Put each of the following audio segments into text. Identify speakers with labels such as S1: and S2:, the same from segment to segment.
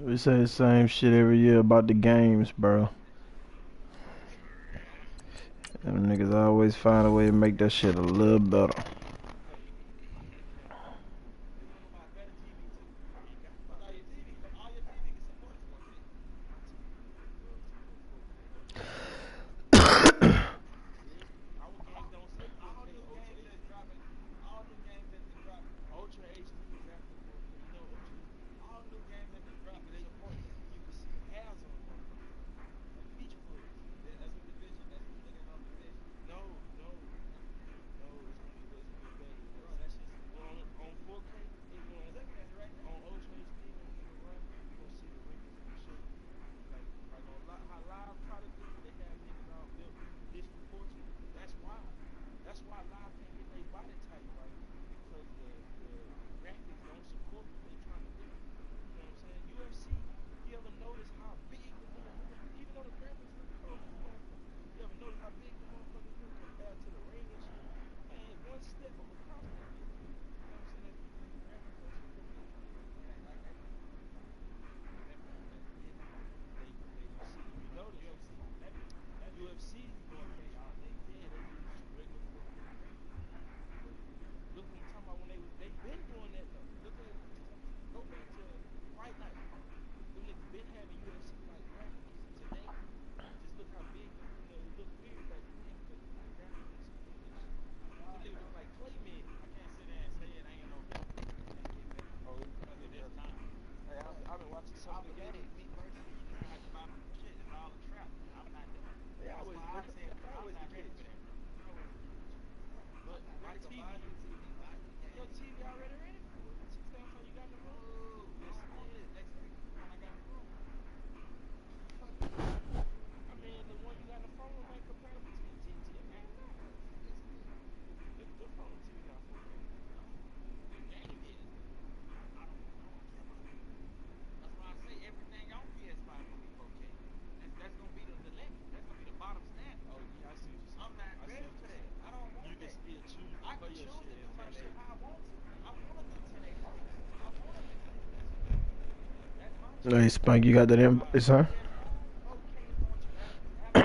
S1: We say the same shit every year about the games, bro. Them niggas always find a way to make that shit a little better. Hey, Spike, you got that invite, son?
S2: A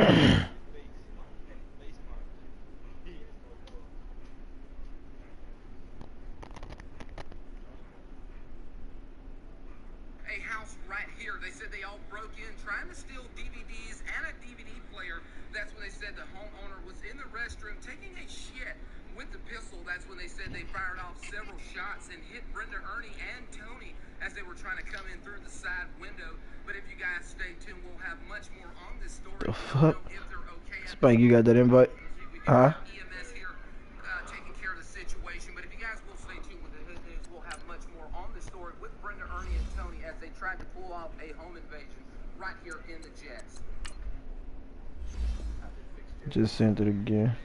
S2: house right here. They said they all broke in trying to steal DVDs and a DVD player. That's when they said the homeowner was in the restroom taking a shit with the pistol. That's when they said they fired off several shots and hit Brenda, Ernie, and Tony as they were trying to come in through the side window. But if you guys stay tuned, we'll have much more on this story.
S1: The
S2: We
S1: fuck?
S2: don't know if they're okay.
S1: Spike, you got that invite? Huh?
S2: EMS here taking care of the situation. But if you guys will stay tuned with the Hood News, we'll have much more on this story with Brenda, Ernie, and Tony as they tried to pull off a home invasion right here in the Jets.
S1: Just sent it again.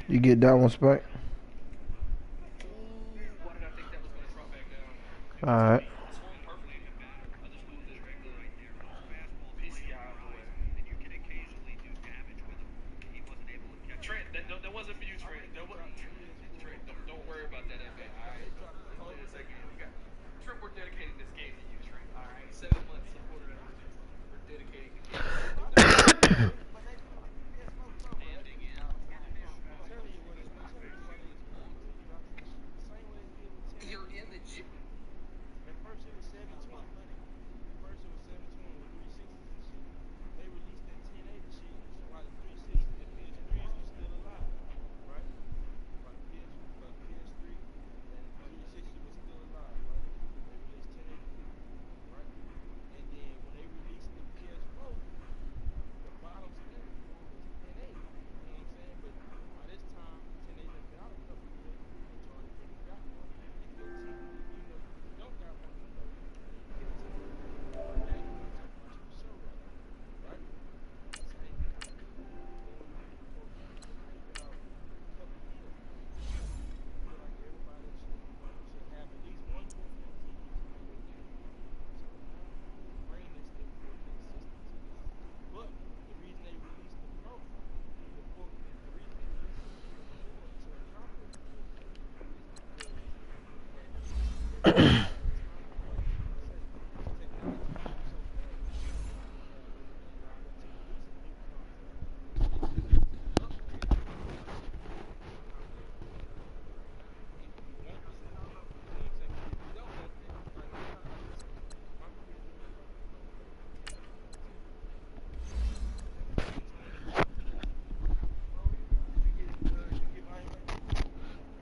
S1: You get that one, Spike? Alright.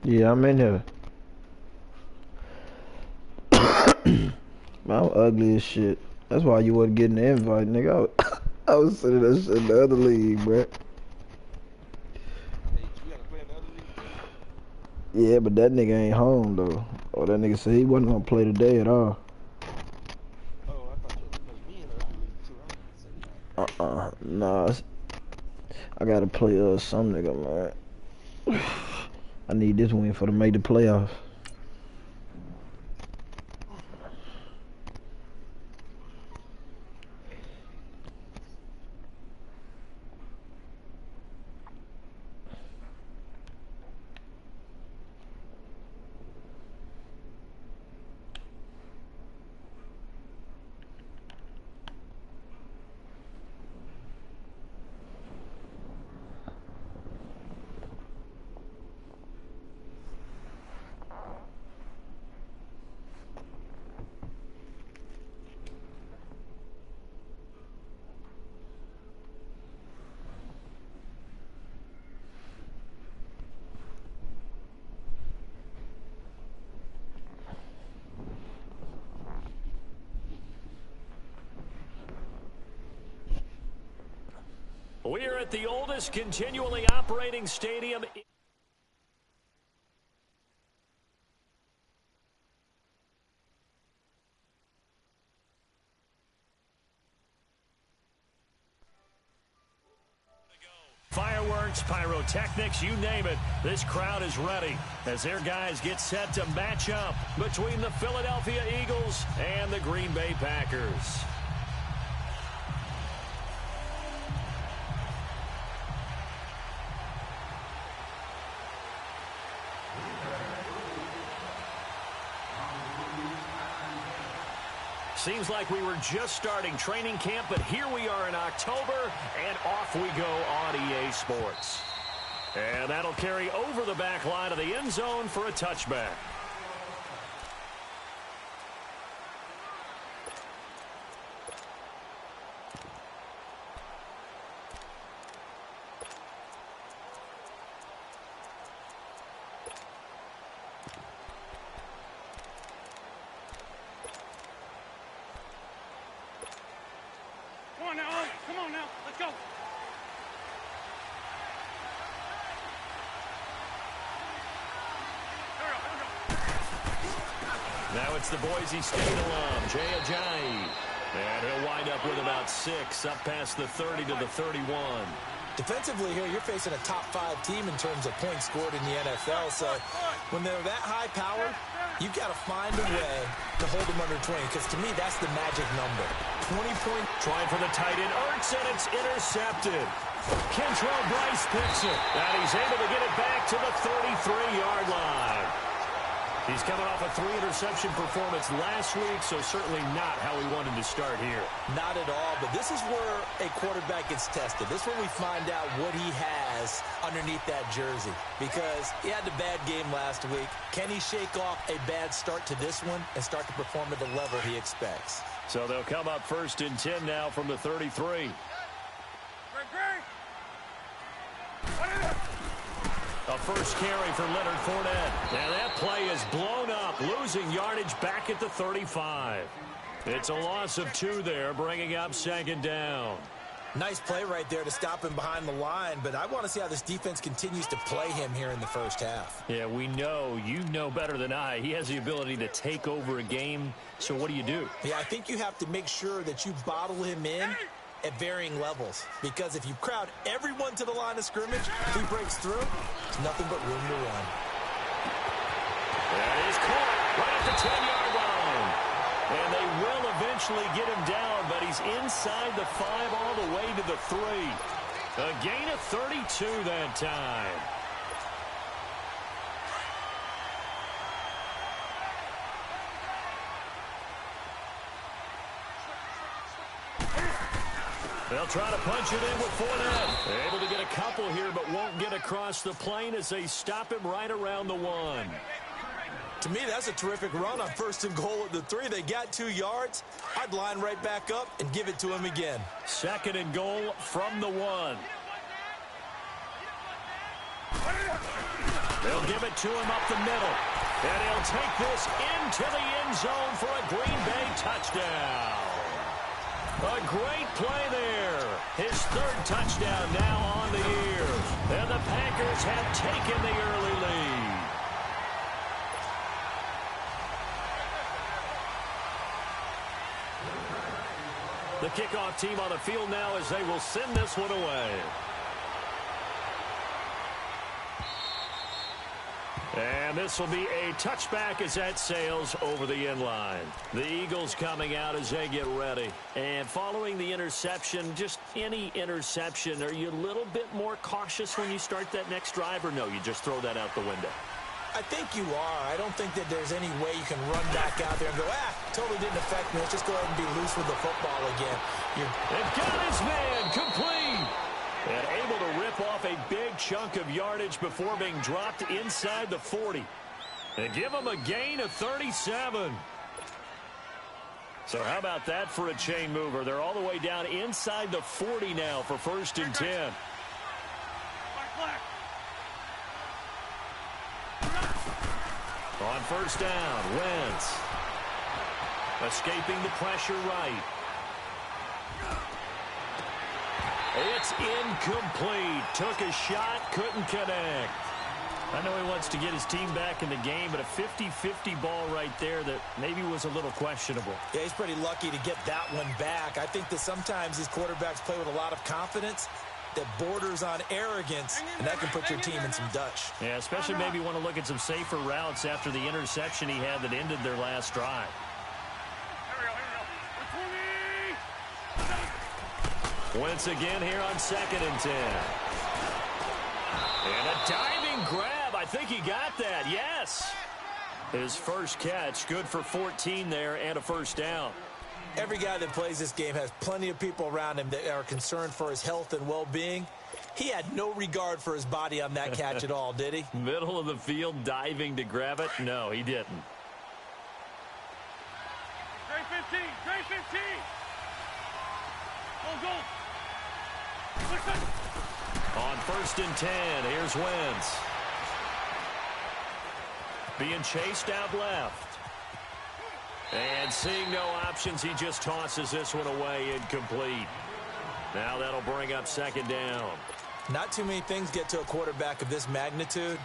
S1: Yeah, I'm in here. I'm ugly as shit. That's why you wasn't getting the invite, nigga. I was sending that shit in the other league, bruh. Yeah, but that nigga ain't home, though. Oh, that nigga said he wasn't gonna play today at all. Nah. I gotta play some nigga, man. I need this win for to make the playoffs.
S3: We're at the oldest continually operating stadium. Fireworks, pyrotechnics, you name it. This crowd is ready as their guys get set to match up between the Philadelphia Eagles and the Green Bay Packers. Seems like we were just starting training camp, but here we are in October, and off we go on EA Sports. And that'll carry over the back line of the end zone for a touchback.
S2: Come on now, let's go.
S3: Now it's the Boise State alum, Jay Ajayi. And he'll wind up with about 6, up past the 30 to the 31.
S4: Defensively here, you're facing a top-5 team in terms of points scored in the NFL. So when they're that high-powered, you've got to find a way to hold them under 20, because to me, that's the magic number. 20-point.
S3: Trying for the tight end, Ertz, and it's intercepted. Kentrell Bryce picks it, and he's able to get it back to the 33-yard line. He's coming off a 3-interception performance last week, so certainly not how he wanted to start here.
S4: Not at all, but this is where a quarterback gets tested. This is where we find out what he has underneath that jersey, because he had a bad game last week. Can he shake off a bad start to this one and start to perform at the level he expects?
S3: So they'll come up 1st and 10 now from the 33. A first carry for Leonard Fournette. And that play is blown up, losing yardage back at the 35. It's a loss of 2 there, bringing up 2nd down.
S4: Nice play right there to stop him behind the line, but I want to see how this defense continues to play him here in the first half.
S3: Yeah, we know, you know better than I, he has the ability to take over a game, so what do you do?
S4: Yeah, I think you have to make sure that you bottle him in at varying levels, because if you crowd everyone to the line of scrimmage, if he breaks through, there's nothing but room to run.
S3: That is caught right at the 10-yard line. And they will eventually get him down, but he's inside the 5 all the way to the 3. A gain of 32 that time. They'll try to punch it in with Fournette. Able to get a couple here, but won't get across the plane as they stop him right around the 1.
S4: To me, that's a terrific run on 1st and goal at the 3. They got 2 yards. I'd line right back up and give it to him again.
S3: 2nd and goal from the 1. They'll give it to him up the middle. And he'll take this into the end zone for a Green Bay touchdown. A great play there. His 3rd touchdown now on the year. And the Packers have taken the early lead. The kickoff team on the field now as they will send this one away. And this will be a touchback as that sails over the end line. The Eagles coming out as they get ready. And following the interception, just any interception, are you a little bit more cautious when you start that next drive, or no, you just throw that out the window?
S4: I think you are. I don't think that there's any way you can run back out there and go, totally didn't affect me. Let's just go ahead and be loose with the football again.
S3: They've got his man complete. And able to rip off a big chunk of yardage before being dropped inside the 40. And give him a gain of 37. So how about that for a chain mover? They're all the way down inside the 40 now for 1st and 10. On 1st down, Wentz. Escaping the pressure right. It's incomplete. Took a shot, couldn't connect. I know he wants to get his team back in the game, but a 50-50 ball right there that maybe was a little questionable.
S4: Yeah, he's pretty lucky to get that one back. I think that sometimes these quarterbacks play with a lot of confidence that borders on arrogance, and that can put your team in some Dutch.
S3: Yeah, especially maybe want to look at some safer routes after the interception he had that ended their last drive. Wentz again here on 2nd and 10. And a diving grab. I think he got that. Yes. His first catch. Good for 14 there and a 1st down.
S4: Every guy that plays this game has plenty of people around him that are concerned for his health and well-being. He had no regard for his body on that catch at all, did he?
S3: Middle of the field diving to grab it? No, he didn't.
S5: Trey 15. Trey 15. Go.
S3: On 1st and 10, here's Wentz. Being chased out left. And seeing no options, he just tosses this one away incomplete. Now that'll bring up 2nd down.
S4: Not too many things get to a quarterback of this magnitude,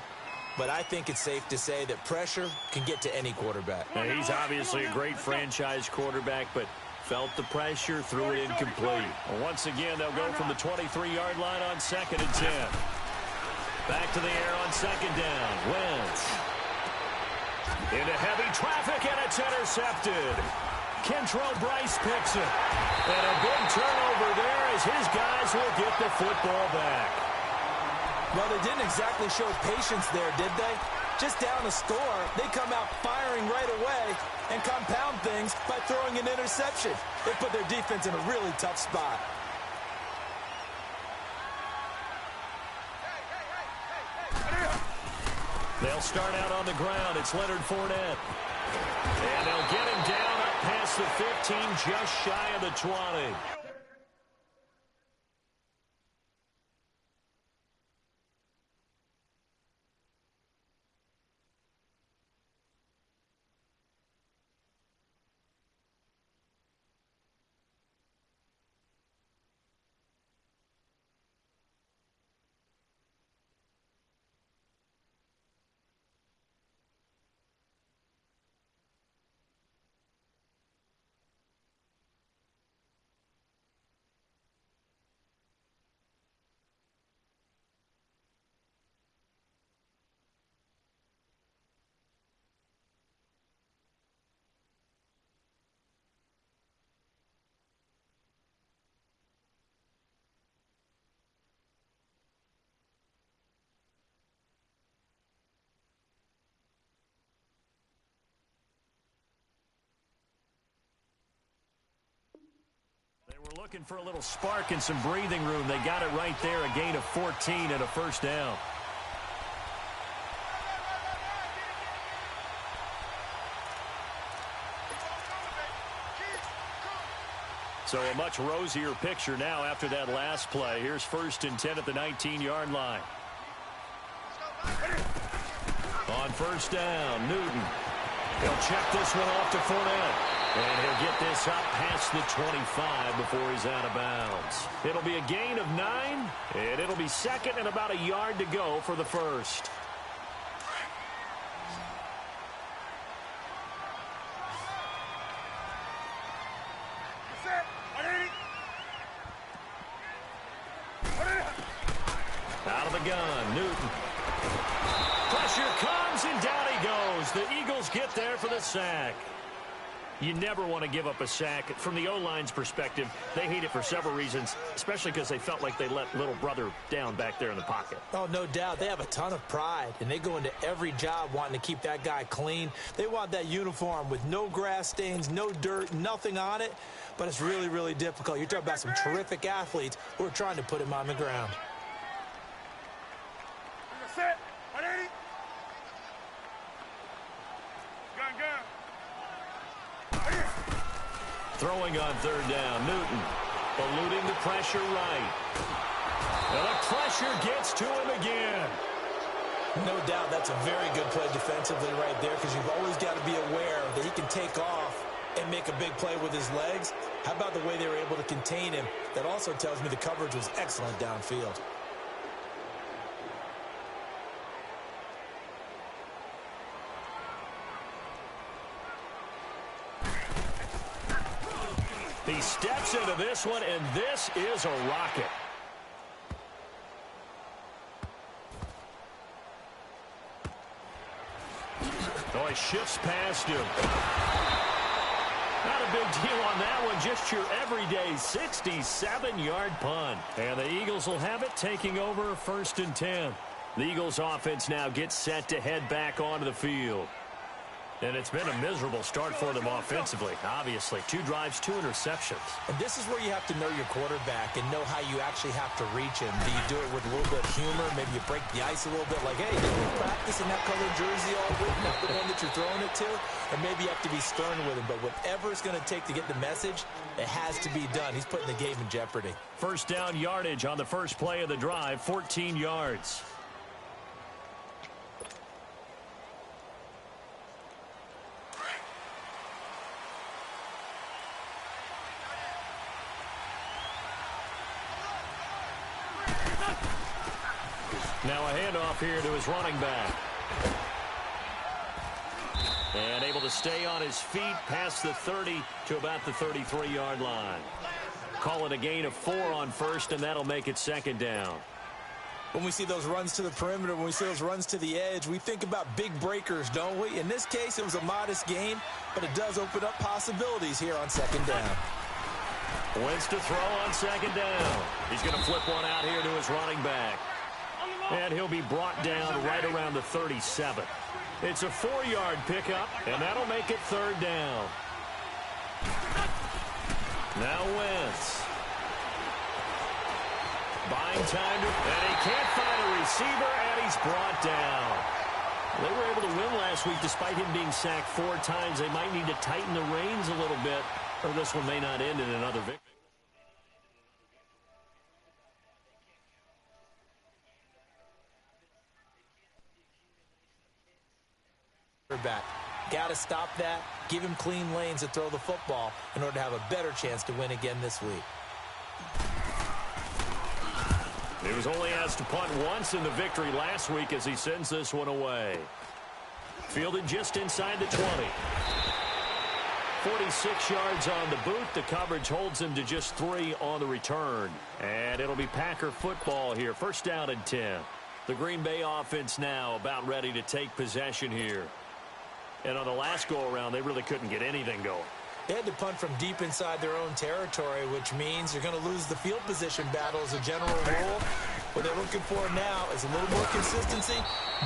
S4: but I think it's safe to say that pressure can get to any quarterback.
S3: Now, he's obviously a great franchise quarterback, but felt the pressure, threw it incomplete. Well, once again, they'll go from the 23-yard line on 2nd and 10. Back to the air on 2nd down. Wentz. Into heavy traffic, and it's intercepted. Kentrell Bryce picks it. And a big turnover there as his guys will get the football back.
S4: Well, they didn't exactly show patience there, did they? Just down a score, they come out firing right away and compound things by throwing an interception. They put their defense in a really tough spot.
S3: They'll start out on the ground. It's Leonard Fournette. And they'll get him down up past the 15, just shy of the 20. looking for a little spark and some breathing room. They got it right there, a gain of 14 and a first down. So a much rosier picture now after that last play. Here's 1st and 10 at the 19-yard line. On first down, Newton. He'll check this one off to Fournette. And he'll get this up past the 25 before he's out of bounds. It'll be a gain of 9, and it'll be 2nd and about a yard to go for the first. Out of the gun, Newton. Pressure comes, and down he goes. The Eagles get there for the sack. You never want to give up a sack. From the O-line's perspective, they hate it for several reasons, especially because they felt like they let little brother down back there in the pocket.
S4: Oh, no doubt. They have a ton of pride, and they go into every job wanting to keep that guy clean. They want that uniform with no grass stains, no dirt, nothing on it, but it's really, really difficult. You're talking about some terrific athletes who are trying to put him on the ground.
S5: Set. 180. Gun.
S3: Throwing on 3rd down, Newton. Eluding the pressure right. And the pressure gets to him again.
S4: No doubt that's a very good play defensively right there, because you've always got to be aware that he can take off and make a big play with his legs. How about the way they were able to contain him? That also tells me the coverage was excellent downfield.
S3: He steps into this one, and this is a rocket. Oh, he shifts past him. Not a big deal on that one. Just your everyday 67-yard punt. And the Eagles will have it, taking over 1st and 10. The Eagles offense now gets set to head back onto the field. And it's been a miserable start for them offensively, obviously. 2 drives, 2 interceptions.
S4: And this is where you have to know your quarterback and know how you actually have to reach him. Do you do it with a little bit of humor? Maybe you break the ice a little bit, like, hey, did you practice in that colored jersey all week, not the one that you're throwing it to? And maybe you have to be stern with him. But whatever it's going to take to get the message, it has to be done. He's putting the game in jeopardy.
S3: First down yardage on the first play of the drive, 14 yards. Now a handoff here to his running back. And able to stay on his feet past the 30 to about the 33-yard line. Call it a gain of 4 on first, and that'll make it 2nd down.
S4: When we see those runs to the perimeter, when we see those runs to the edge, we think about big breakers, don't we? In this case, it was a modest gain, but it does open up possibilities here on 2nd down.
S3: Wentz to throw on 2nd down. He's going to flip one out here to his running back. And he'll be brought down right around the 37. It's a 4-yard pickup, and that'll make it 3rd down. Now Wentz. Buying time, and he can't find a receiver, and he's brought down. They were able to win last week despite him being sacked 4 times. They might need to tighten the reins a little bit, or this one may not end in another victory.
S4: Back. Got to stop that, give him clean lanes to throw the football in order to have a better chance to win again this week.
S3: He was only asked to punt once in the victory last week as he sends this one away. Fielded just inside the 20. 46 yards on the boot. The coverage holds him to just 3 on the return. And it'll be Packer football here. 1st down and 10. The Green Bay offense now about ready to take possession here. And on the last go-around, they really couldn't get anything going.
S4: They had to punt from deep inside their own territory, which means you're going to lose the field position battle as a general rule. What they're looking for now is a little more consistency,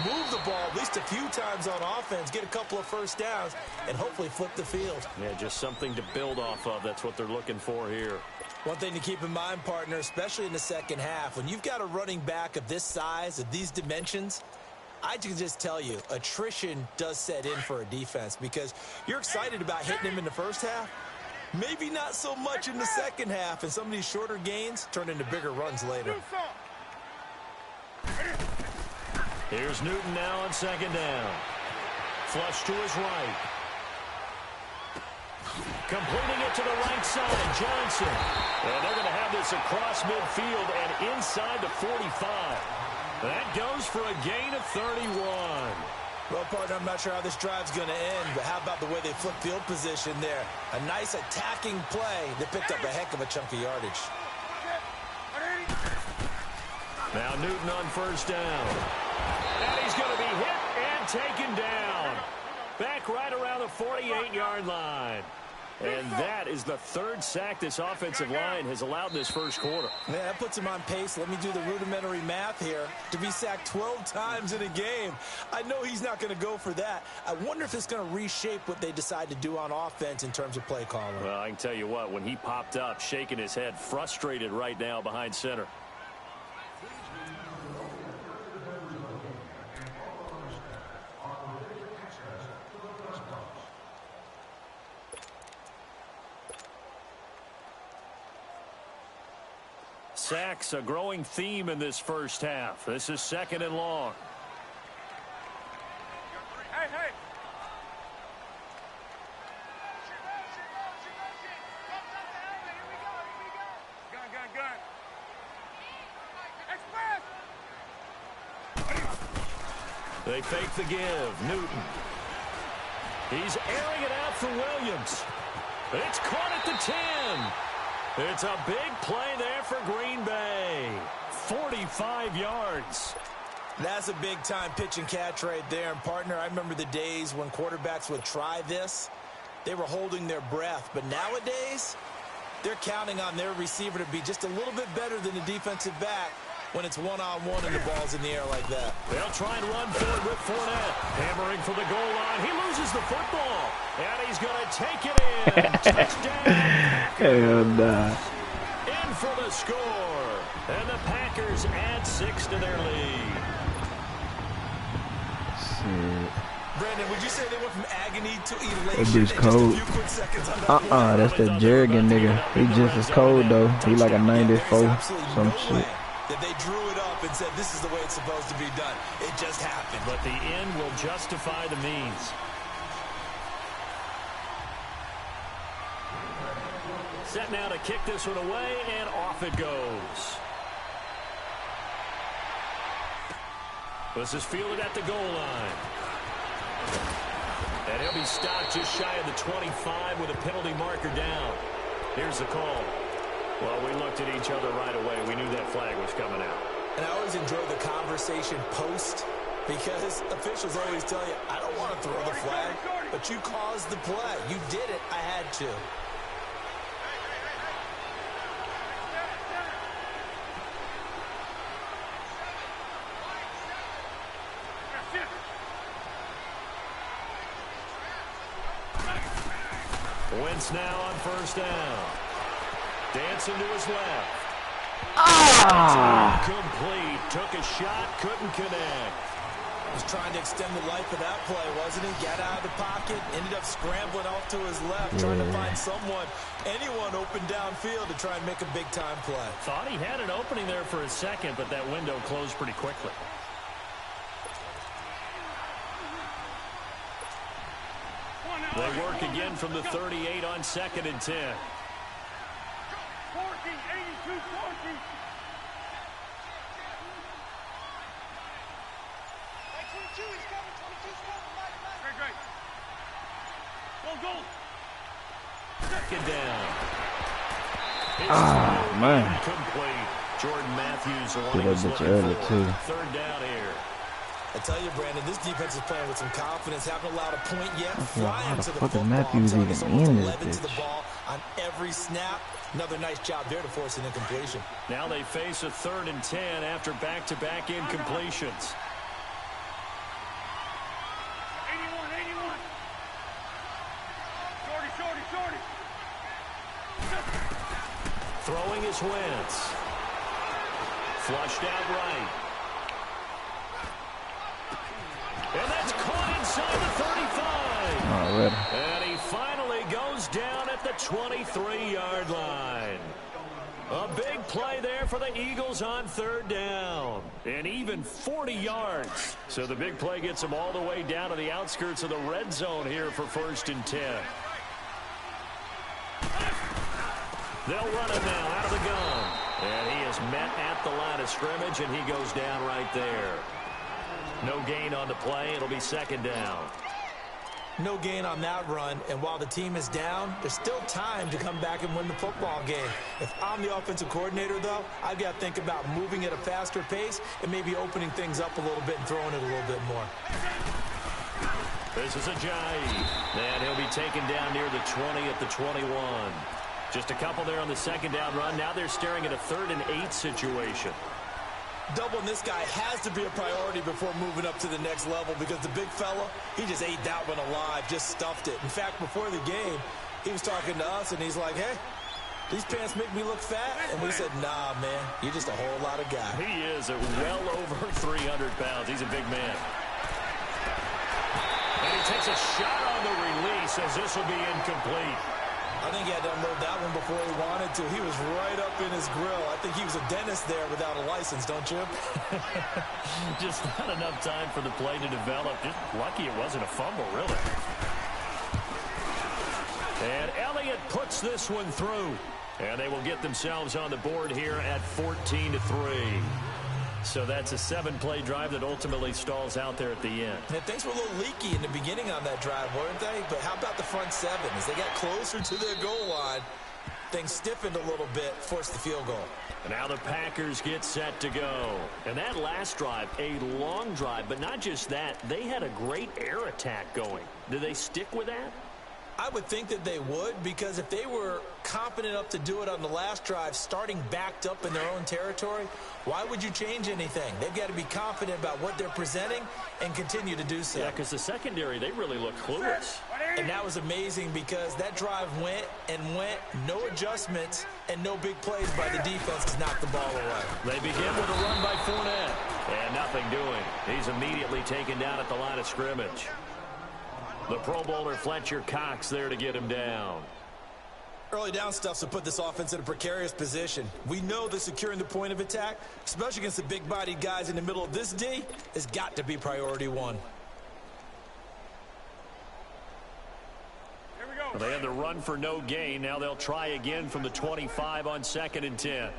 S4: move the ball at least a few times on offense, get a couple of first downs, and hopefully flip the field.
S3: Yeah, just something to build off of. That's what they're looking for here.
S4: One thing to keep in mind, partner, especially in the second half, when you've got a running back of this size, of these dimensions, I can just tell you, attrition does set in for a defense because you're excited about hitting him in the first half. Maybe not so much in the second half, and some of these shorter gains turn into bigger runs later.
S3: Here's Newton now on second down. Flush to his right. Completing it to the right side, Johnson. And they're going to have this across midfield and inside the 45. That goes for a gain of 31.
S4: Well, partner, I'm not sure how this drive's going to end, but how about the way they flip field position there? A nice attacking play that picked up a heck of a chunk of yardage.
S3: Now Newton on first down. And he's going to be hit and taken down. Back right around the 48-yard line. And that is the third sack this offensive line has allowed in this first quarter.
S4: Yeah, that puts him on pace. Let me do the rudimentary math here. To be sacked 12 times in a game, I know he's not going to go for that. I wonder if it's going to reshape what they decide to do on offense in terms of play calling.
S3: Well, I can tell you what, when he popped up, shaking his head, frustrated right now behind center. Sacks, a growing theme in this first half. This is second and long.
S5: Hey, hey. Gun. Express.
S3: They fake the give. Newton. He's airing it out for Williams. It's caught at the 10. It's a big play there for Green Bay. 45 yards.
S4: That's a big-time pitch and catch right there. And, partner, I remember the days when quarterbacks would try this. They were holding their breath. But nowadays, they're counting on their receiver to be just a little bit better than the defensive back when it's one-on-one and the ball's in the air like that.
S3: They'll try and run forward with Fournette. Hammering for the goal line. He loses the football. And he's going to take it in. Touchdown.
S1: Hell nah.
S3: In for the score. And the Packers add 6 to their lead.
S1: Shit.
S4: Brandon, would you say they went from agony to elation
S1: That bitch
S4: in just a
S1: cold.
S4: few quick seconds on that play?
S1: That's that Jerrigan nigga. He just as cold though. He like a 94, some shit.
S4: That they drew it up and said this is the way it's supposed to be done. It just happened.
S3: But the end will justify the means. Set now to kick this one away, and off it goes. This is fielded at the goal line. And he'll be stopped just shy of the 25 with a penalty marker down. Here's the call. Well, we looked at each other right away. We knew that flag was coming out.
S4: And I always enjoy the conversation post because officials always tell you, I don't want to throw the flag, but you caused the play. You did it. I had to.
S3: Wentz now on first down. Dancing to his left. Complete. Took a shot. Couldn't connect.
S4: Was trying to extend the life of that play, wasn't he? Got out of the pocket. Ended up scrambling off to his left. Trying to find anyone open downfield to try and make a big-time play.
S3: Thought he had an opening there for a second, but that window closed pretty quickly. They work again from the 38 on 2nd and 10.
S5: 82, 40. Great. Go.
S3: Second down.
S1: Man.
S3: Complete. Jordan Matthews, the one
S1: Did
S3: he was
S1: that bitch
S3: looking
S1: early,
S3: for.
S1: too.
S3: Third down here.
S4: I tell you, Brandon, this defense is playing with some confidence. Haven't allowed a point yet.
S1: How
S4: Flying
S1: the
S4: to the
S1: fuck is
S4: football.
S1: Matthews
S4: I'm telling you,
S1: even
S4: someone's
S1: in this
S4: 11 to the
S1: bitch?
S4: ball on every snap. Another nice job there to force an incompletion.
S3: Now they face a 3rd and 10 after back-to-back incompletions.
S5: 81. Shorty.
S3: Throwing is Wentz. Flushed out right. And that's caught inside the 35.
S1: Already.
S3: And he finally goes down at the 23-yard line. A big play there for the Eagles on third down. And even 40 yards. So the big play gets them all the way down to the outskirts of the red zone here for 1st and 10. They'll run it now out of the gun. And he is met at the line of scrimmage, and he goes down right there. No gain on the play. It'll be 2nd down.
S4: No gain on that run, and while the team is down, there's still time to come back and win the football game. If I'm the offensive coordinator, though, I've got to think about moving at a faster pace and maybe opening things up a little bit and throwing it a little bit more.
S3: This is Ajayi, and he'll be taken down near the 20 at the 21. Just a couple there on the 2nd down run. Now they're staring at a 3rd and 8 situation.
S4: Doubling this guy has to be a priority before moving up to the next level because the big fella, he just ate that one alive, just stuffed it. In fact, before the game, he was talking to us, and he's like, hey, these pants make me look fat? And we said, nah, man, you're just a whole lot of guy.
S3: He is well over 300 pounds. He's a big man. And he takes a shot on the release as this will be incomplete.
S4: I think he had to unload that one before he wanted to. He was right up in his grill. I think he was a dentist there without a license, don't you?
S3: Just not enough time for the play to develop. Just lucky it wasn't a fumble, really. And Elliott puts this one through. And they will get themselves on the board here at 14-3. So that's a 7-play drive that ultimately stalls out there at the end.
S4: And things were a little leaky in the beginning on that drive, weren't they? But how about the front 7? As they got closer to their goal line, things stiffened a little bit, forced the field goal.
S3: And now the Packers get set to go. And that last drive, a long drive, but not just that. They had a great air attack going. Do they stick with that?
S4: I would think that they would, because if they were confident enough to do it on the last drive, starting backed up in their own territory, why would you change anything? They've got to be confident about what they're presenting and continue to do so.
S3: Yeah, because the secondary, they really look clueless.
S4: And that was amazing because that drive went and went, no adjustments, and no big plays by the defense to knock the ball away.
S3: They begin with a run by Fournette, and nothing doing. He's immediately taken down at the line of scrimmage. The Pro Bowler Fletcher Cox there to get him down.
S4: Early down stuff to put this offense in a precarious position. We know that securing the point of attack, especially against the big-bodied guys in the middle of this D, has got to be priority one.
S5: Here we go.
S3: Well, they had the run for no gain. Now they'll try again from the 25 on 2nd and 10.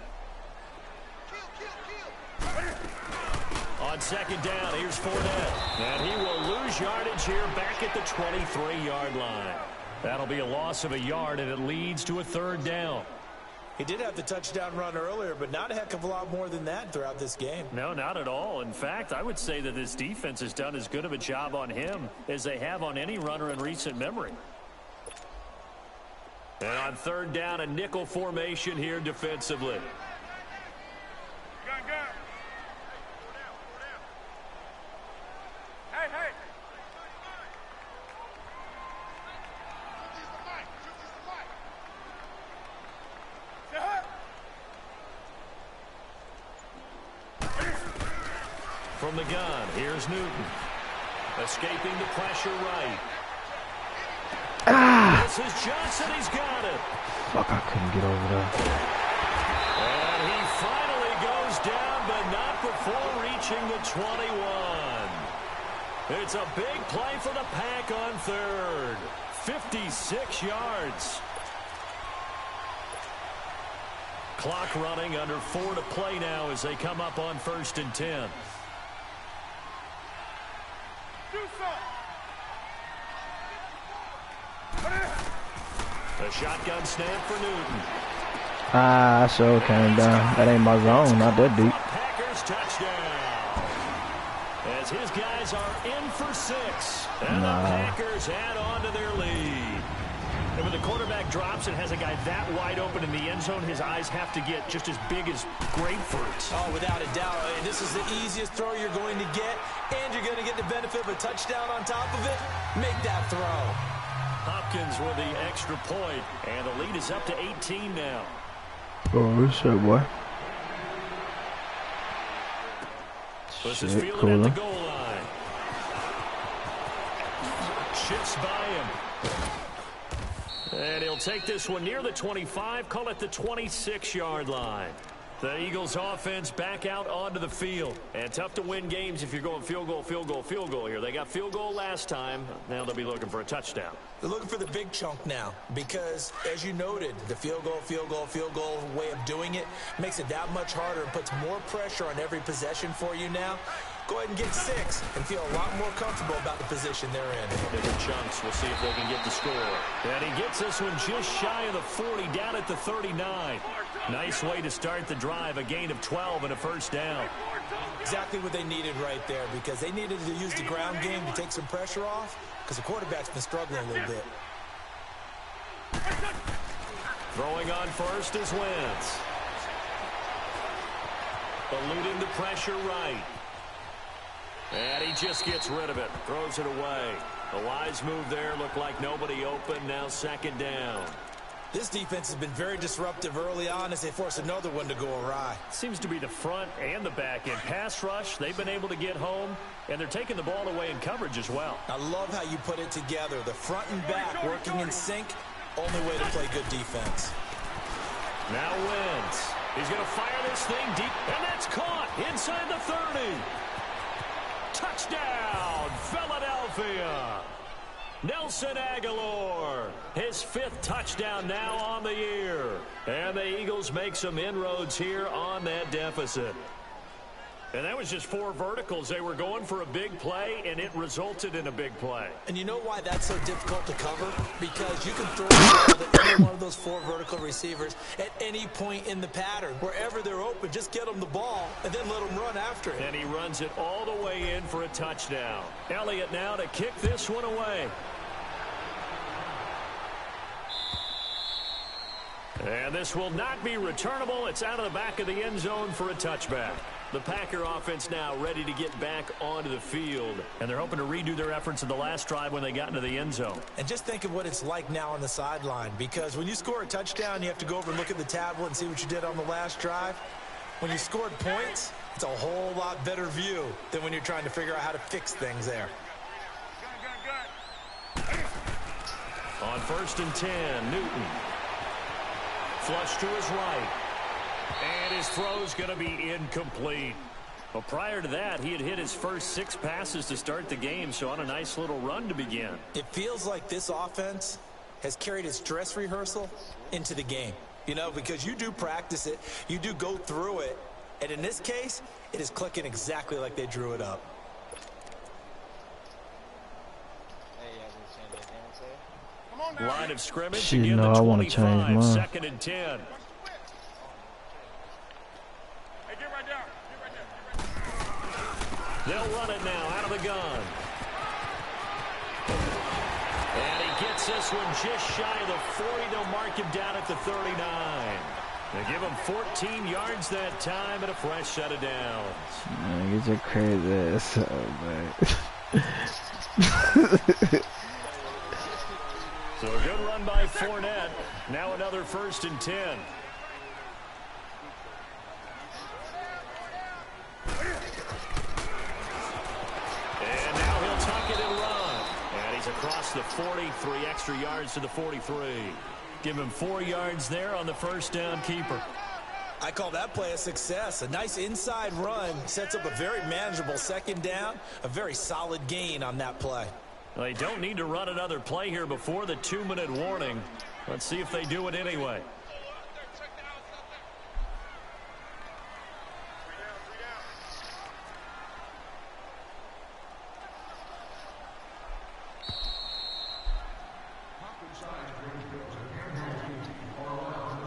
S3: On 2nd down, here's Fournette. And he will lose yardage here back at the 23-yard line. That'll be a loss of a yard, and it leads to a 3rd down.
S4: He did have the touchdown run earlier, but not a heck of a lot more than that throughout this game.
S3: No, not at all. In fact, I would say that this defense has done as good of a job on him as they have on any runner in recent memory. And on 3rd down, a nickel formation here defensively.
S5: Gun. Hey.
S3: From the gun, here's Newton. Escaping the pressure right. This is Johnson. He's got it.
S1: Fuck, I couldn't get over there.
S3: And he finally goes down, but not before reaching the 21. It's a big play for the Pack on 3rd. 56 yards. Clock running, under 4 to play now as they come up on 1st and 10. A shotgun snap for Newton.
S1: I sure came down. That ain't my zone, not that deep.
S3: Packers touchdown. As his guys are in for 6. And the Packers add on to their lead. And when the quarterback drops and has a guy that wide open in the end zone, his eyes have to get just as big as grapefruits.
S4: Oh, without a doubt. This is the easiest throw you're going to get, and you're going to get the benefit of a touchdown on top of it. Make that throw.
S3: Hopkins with the extra point, and the lead is up to 18 now.
S1: Oh, what's up, boy?
S3: This is
S1: Shit,
S3: fielded
S1: cool.
S3: at the goal line. Shifts by him. And he'll take this one near the 25, call it the 26-yard line. The Eagles offense back out onto the field. And tough to win games if you're going field goal, field goal, field goal here. They got field goal last time. Now they'll be looking for a touchdown.
S4: They're looking for the big chunk now because, as you noted, the field goal, field goal, field goal way of doing it makes it that much harder and puts more pressure on every possession for you now. Go ahead and get 6 and feel a lot more comfortable about the position they're in.
S3: Bigger chunks. We'll see if they can get the score. And he gets this one just shy of the 40, down at the 39. Nice way to start the drive, a gain of 12 and a first down.
S4: Exactly what they needed right there because they needed to use the ground game to take some pressure off because the quarterback's been struggling a little bit.
S3: Throwing on first is Wentz. Eluding the pressure right. And he just gets rid of it. Throws it away. A wise move there. Looked like nobody open. Now second down.
S4: This defense has been very disruptive early on as they force another one to go awry.
S3: Seems to be the front and the back end. Pass rush, they've been able to get home, and they're taking the ball away in coverage as well.
S4: I love how you put it together. The front and back working in sync. Only way to play good defense.
S3: Now Wentz. He's going to fire this thing deep, and that's caught inside the 30. Touchdown, Philadelphia. Nelson Aguilar, his 5th touchdown now on the year. And the Eagles make some inroads here on that deficit. And that was just 4 verticals. They were going for a big play, and it resulted in a big play.
S4: And you know why that's so difficult to cover? Because you can throw the ball to any one of those 4 vertical receivers at any point in the pattern. Wherever they're open, just get them the ball and then let them run after it.
S3: And he runs it all the way in for a touchdown. Elliott now to kick this one away. And this will not be returnable. It's out of the back of the end zone for a touchback. The Packer offense now ready to get back onto the field. And they're hoping to redo their efforts in the last drive when they got into the end zone.
S4: And just think of what it's like now on the sideline. Because when you score a touchdown, you have to go over and look at the tablet and see what you did on the last drive. When you scored points, it's a whole lot better view than when you're trying to figure out how to fix things there.
S3: On 1st and 10, Newton. Flush to his right. And his throw's going to be incomplete. Well, prior to that, he had hit his first 6 passes to start the game, so on a nice little run to begin.
S4: It feels like this offense has carried its dress rehearsal into the game. You know, because you do practice it, you do go through it, and in this case, it is clicking exactly like they drew it up.
S3: Line of scrimmage.
S1: Shit,
S3: again,
S1: no,
S3: the
S1: I want to
S3: 25,
S1: change mine.
S3: 2nd and 10.
S5: Hey, get right down.
S3: They'll run it now out of the gun. And he gets this one just shy of the 40. They'll mark him down at the 39. They give him 14 yards that time and a fresh set of downs.
S1: Man, get your crazy ass up, man.
S3: So a good run by Fournette. Now another 1st and 10. And now he'll tuck it and run. And he's across the 40, 3 extra yards to the 43. Give him 4 yards there on the first down keeper.
S4: I call that play a success. A nice inside run sets up a very manageable 2nd down. A very solid gain on that play.
S3: Well, they don't need to run another play here before the 2-minute warning. Let's see if they do it anyway.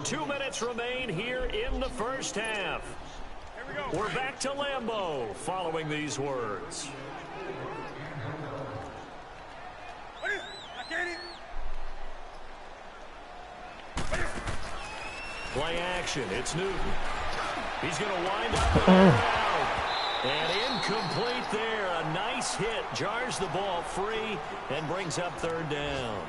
S3: 2 minutes remain here in the first half. We're back to Lambeau following these words. Play action. It's Newton. He's going to wind up and incomplete there. A nice hit. Jars the ball free and brings up 3rd down.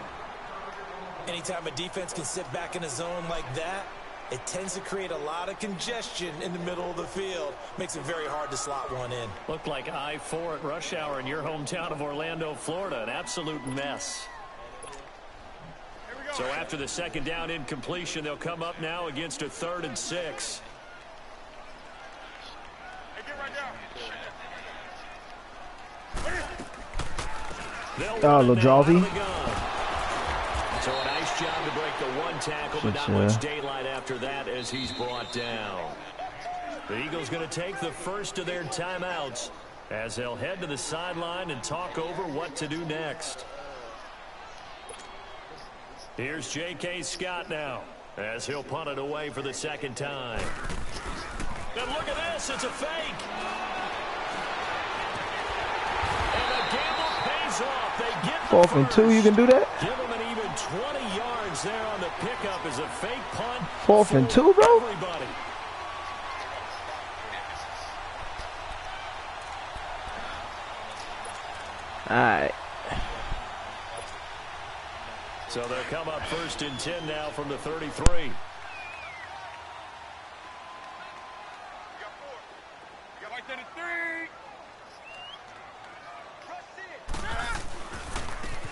S4: Anytime a defense can sit back in a zone like that, it tends to create a lot of congestion in the middle of the field. Makes it very hard to slot one in.
S3: Looked like I-4 at rush hour in your hometown of Orlando, Florida. An absolute mess. So after the second down incompletion, they'll come up now against a 3rd and 6.
S5: Hey, get right down.
S1: Lajavy.
S3: So a nice job to break the one tackle, but not much daylight after that as he's brought down. The Eagles going to take the first of their timeouts as they'll head to the sideline and talk over what to do next. Here's J.K. Scott now as he'll punt it away for the second time. And look at this, it's a fake. And the gamble pays off. They get the
S1: 4th and 2, you can do that?
S3: Give them an even 20 yards there on the pickup as a fake punt.
S1: 4th and 2, bro?
S3: Everybody.
S1: All right.
S3: So they'll come up 1st and 10 now from the 33.
S5: You got 4. You got like that at 3.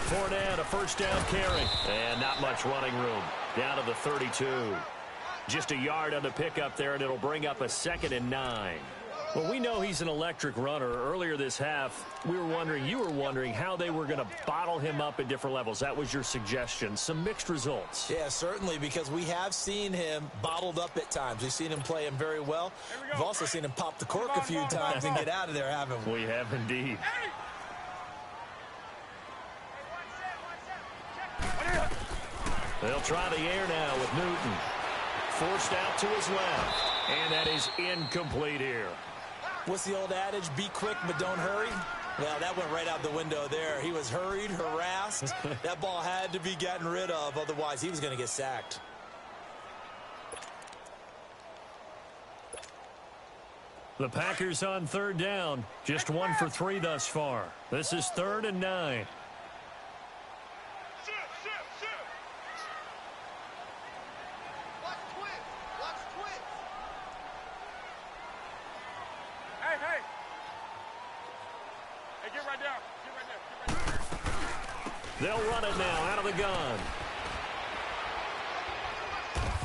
S3: Fournette, a first down carry. And not much running room. Down to the 32. Just a yard on the pickup there, and it'll bring up a 2nd and 9. Well, we know he's an electric runner. Earlier this half, you were wondering how they were going to bottle him up at different levels. That was your suggestion. Some mixed results.
S4: Yeah, certainly, because we have seen him bottled up at times. We've seen him play him very well. We've also seen him pop the cork a few times and get out of there, haven't we?
S3: We have indeed. They'll try the air now with Newton. Forced out to his left. And that is incomplete here.
S4: What's the old adage? Be quick, but don't hurry. Well, that went right out the window there. He was hurried, harassed. That ball had to be gotten rid of. Otherwise, he was going to get sacked.
S3: The Packers on 3rd down. Just 1 for 3 thus far. This is 3rd and 9. They'll run it now out of the gun.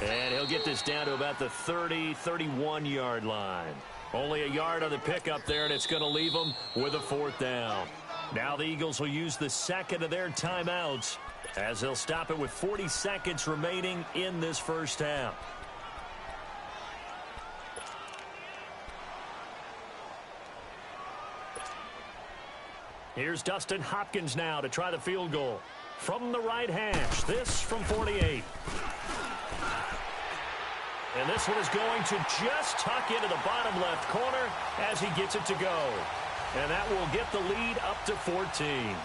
S3: And he'll get this down to about the 30, 31-yard line. Only a yard on the pickup there, and it's going to leave them with a 4th down. Now the Eagles will use the 2nd of their timeouts as they'll stop it with 40 seconds remaining in this first half. Here's Dustin Hopkins now to try the field goal. From the right hash, this from 48. And this one is going to just tuck into the bottom left corner as he gets it to go. And that will get the lead up to 14.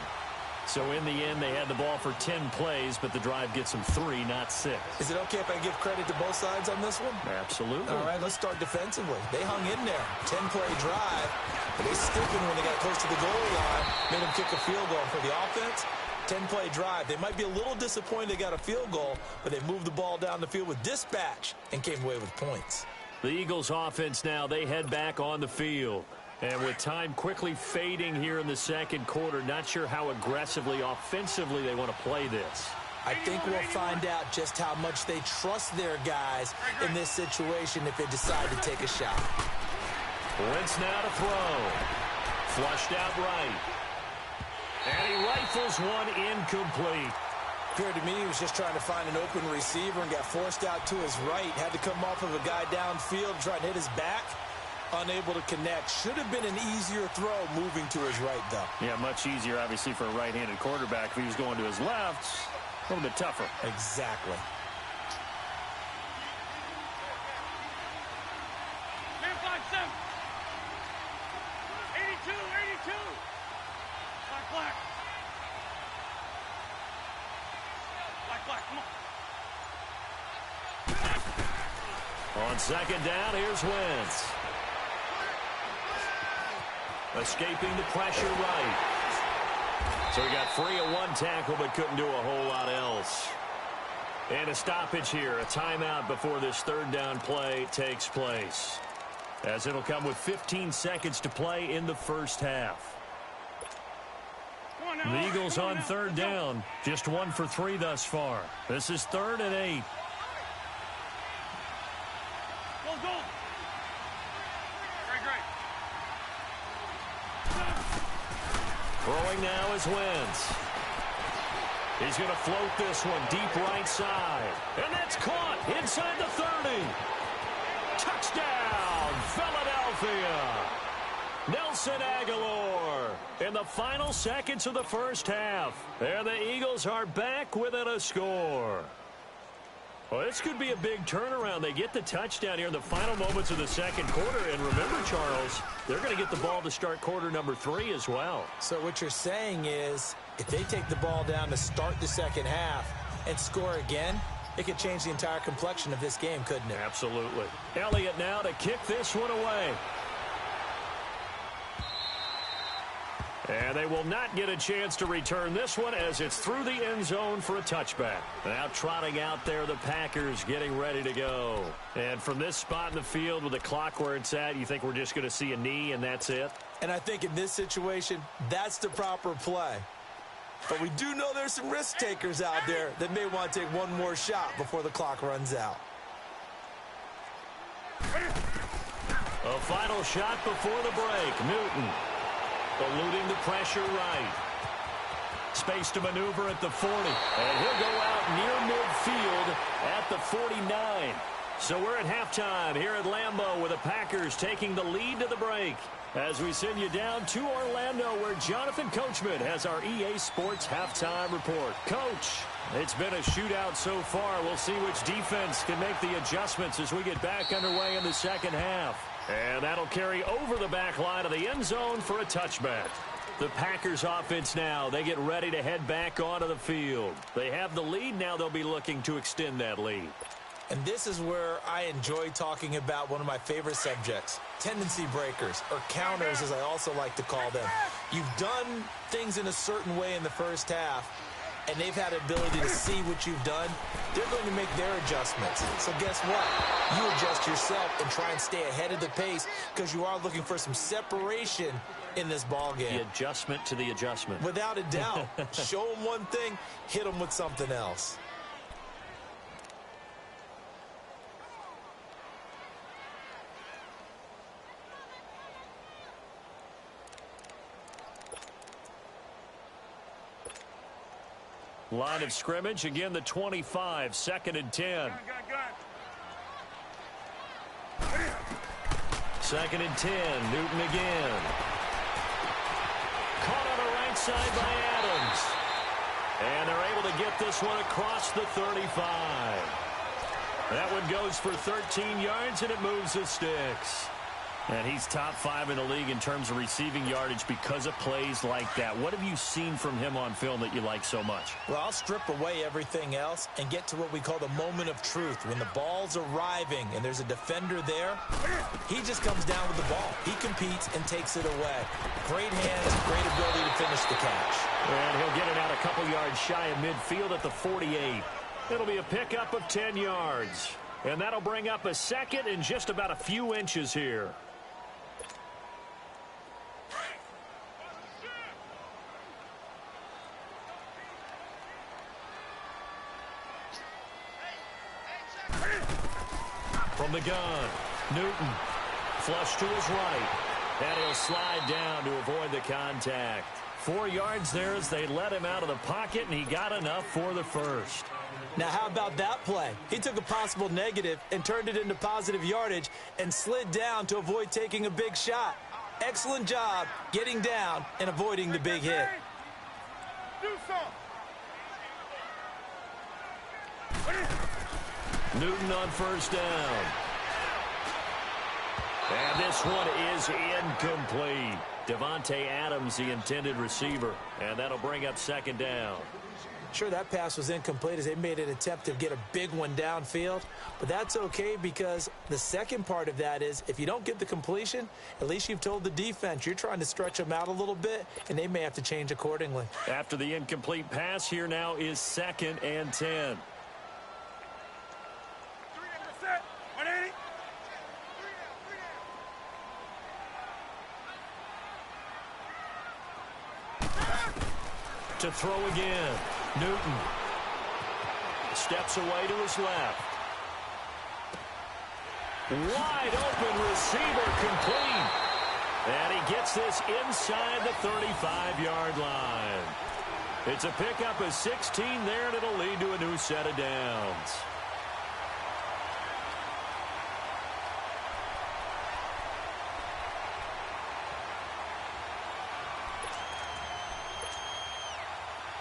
S3: So in the end, they had the ball for 10 plays, but the drive gets them 3, not 6.
S4: Is it okay if I give credit to both sides on this one?
S3: Absolutely.
S4: All right, let's start defensively. They hung in there. 10-play drive, but they stiffened when they got close to the goal line, made them kick a field goal. For the offense, 10-play drive. They might be a little disappointed they got a field goal, but they moved the ball down the field with dispatch and came away with points.
S3: The Eagles offense now, they head back on the field. And with time quickly fading here in the second quarter, not sure how aggressively, offensively they want to play this.
S4: I think we'll find out just how much they trust their guys in this situation if they decide to take a shot.
S3: Wentz now to throw. Flushed out right. And he rifles one incomplete.
S4: Appeared to me he was just trying to find an open receiver and got forced out to his right. Had to come off of a guy downfield, try to hit his back. Unable to connect. Should have been an easier throw moving to his right, though.
S3: Yeah, much easier, obviously, for a right-handed quarterback. If he was going to his left, a little bit tougher.
S4: Exactly.
S5: Man, 5-7. 82. Black. Come on.
S3: On second down, here's Wentz. Escaping the pressure right. So he got free of one tackle but couldn't do a whole lot else. And a stoppage here, a timeout before this third down play takes place, as it'll come with 15 seconds to play in the first half. The Eagles on third down, just 1 for 3 thus far. This is 3rd and 8.
S5: Go. Great.
S3: Throwing now is Wentz. He's going to float this one deep right side. And that's caught inside the 30. Touchdown, Philadelphia. Nelson Aguilar in the final seconds of the first half. And the Eagles are back within a score. Well, this could be a big turnaround. They get the touchdown here in the final moments of the second quarter. And remember, Charles, they're going to get the ball to start quarter number 3 as well.
S4: So what you're saying is if they take the ball down to start the second half and score again, it could change the entire complexion of this game, couldn't it?
S3: Absolutely. Elliott now to kick this one away. And they will not get a chance to return this one as it's through the end zone for a touchback. Now trotting out there, the Packers getting ready to go. And from this spot in the field with the clock where it's at, you think we're just going to see a knee and that's it?
S4: And I think in this situation, that's the proper play. But we do know there's some risk takers out there that may want to take one more shot before the clock runs out.
S3: A final shot before the break. Newton eluding the pressure right. Space to maneuver at the 40. And he'll go out near midfield at the 49. So we're at halftime here at Lambeau with the Packers taking the lead to the break. As we send you down to Orlando where Jonathan Coachman has our EA Sports halftime report. Coach, it's been a shootout so far. We'll see which defense can make the adjustments as we get back underway in the second half. And that'll carry over the back line of the end zone for a touchback. The Packers offense now, they get ready to head back onto the field. They have the lead, now they'll be looking to extend that lead.
S4: And this is where I enjoy talking about one of my favorite subjects, tendency breakers, or counters as I also like to call them. You've done things in a certain way in the first half, and they've had the ability to see what you've done. They're going to make their adjustments. So guess what? You adjust yourself and try and stay ahead of the pace because you are looking for some separation in this ball game.
S3: The adjustment to the adjustment.
S4: Without a doubt. Show them one thing, hit them with something else.
S3: Line of scrimmage, again the 25, 2nd and 10. 2nd and 10, Newton again. Caught on the right side by Adams. And they're able to get this one across the 35. That one goes for 13 yards, and it moves the sticks. And he's top 5 in the league in terms of receiving yardage because of plays like that. What have you seen from him on film that you like so much?
S4: Well, I'll strip away everything else and get to what we call the moment of truth. When the ball's arriving and there's a defender there, he just comes down with the ball. He competes and takes it away. Great hands, great ability to finish the catch.
S3: And he'll get it out a couple yards shy of midfield at the 48. It'll be a pickup of 10 yards. And that'll bring up a second and just about a few inches here. From the gun, Newton, flush to his right, and he'll slide down to avoid the contact. 4 yards there as they let him out of the pocket, and he got enough for the first.
S4: Now, how about that play? He took a possible negative and turned it into positive yardage and slid down to avoid taking a big shot. Excellent job getting down and avoiding the big hit.
S5: Do
S3: Newton on first down. And this one is incomplete. Davante Adams, the intended receiver. And that'll bring up 2nd down.
S4: Sure, that pass was incomplete as they made an attempt to get a big one downfield. But that's okay because the second part of that is if you don't get the completion, at least you've told the defense you're trying to stretch them out a little bit, and they may have to change accordingly.
S3: After the incomplete pass, here now is 2nd and 10. to throw again. Newton steps away to his left. Wide open receiver complete. And he gets this inside the 35-yard line. It's a pickup of 16 there, and it'll lead to a new set of downs.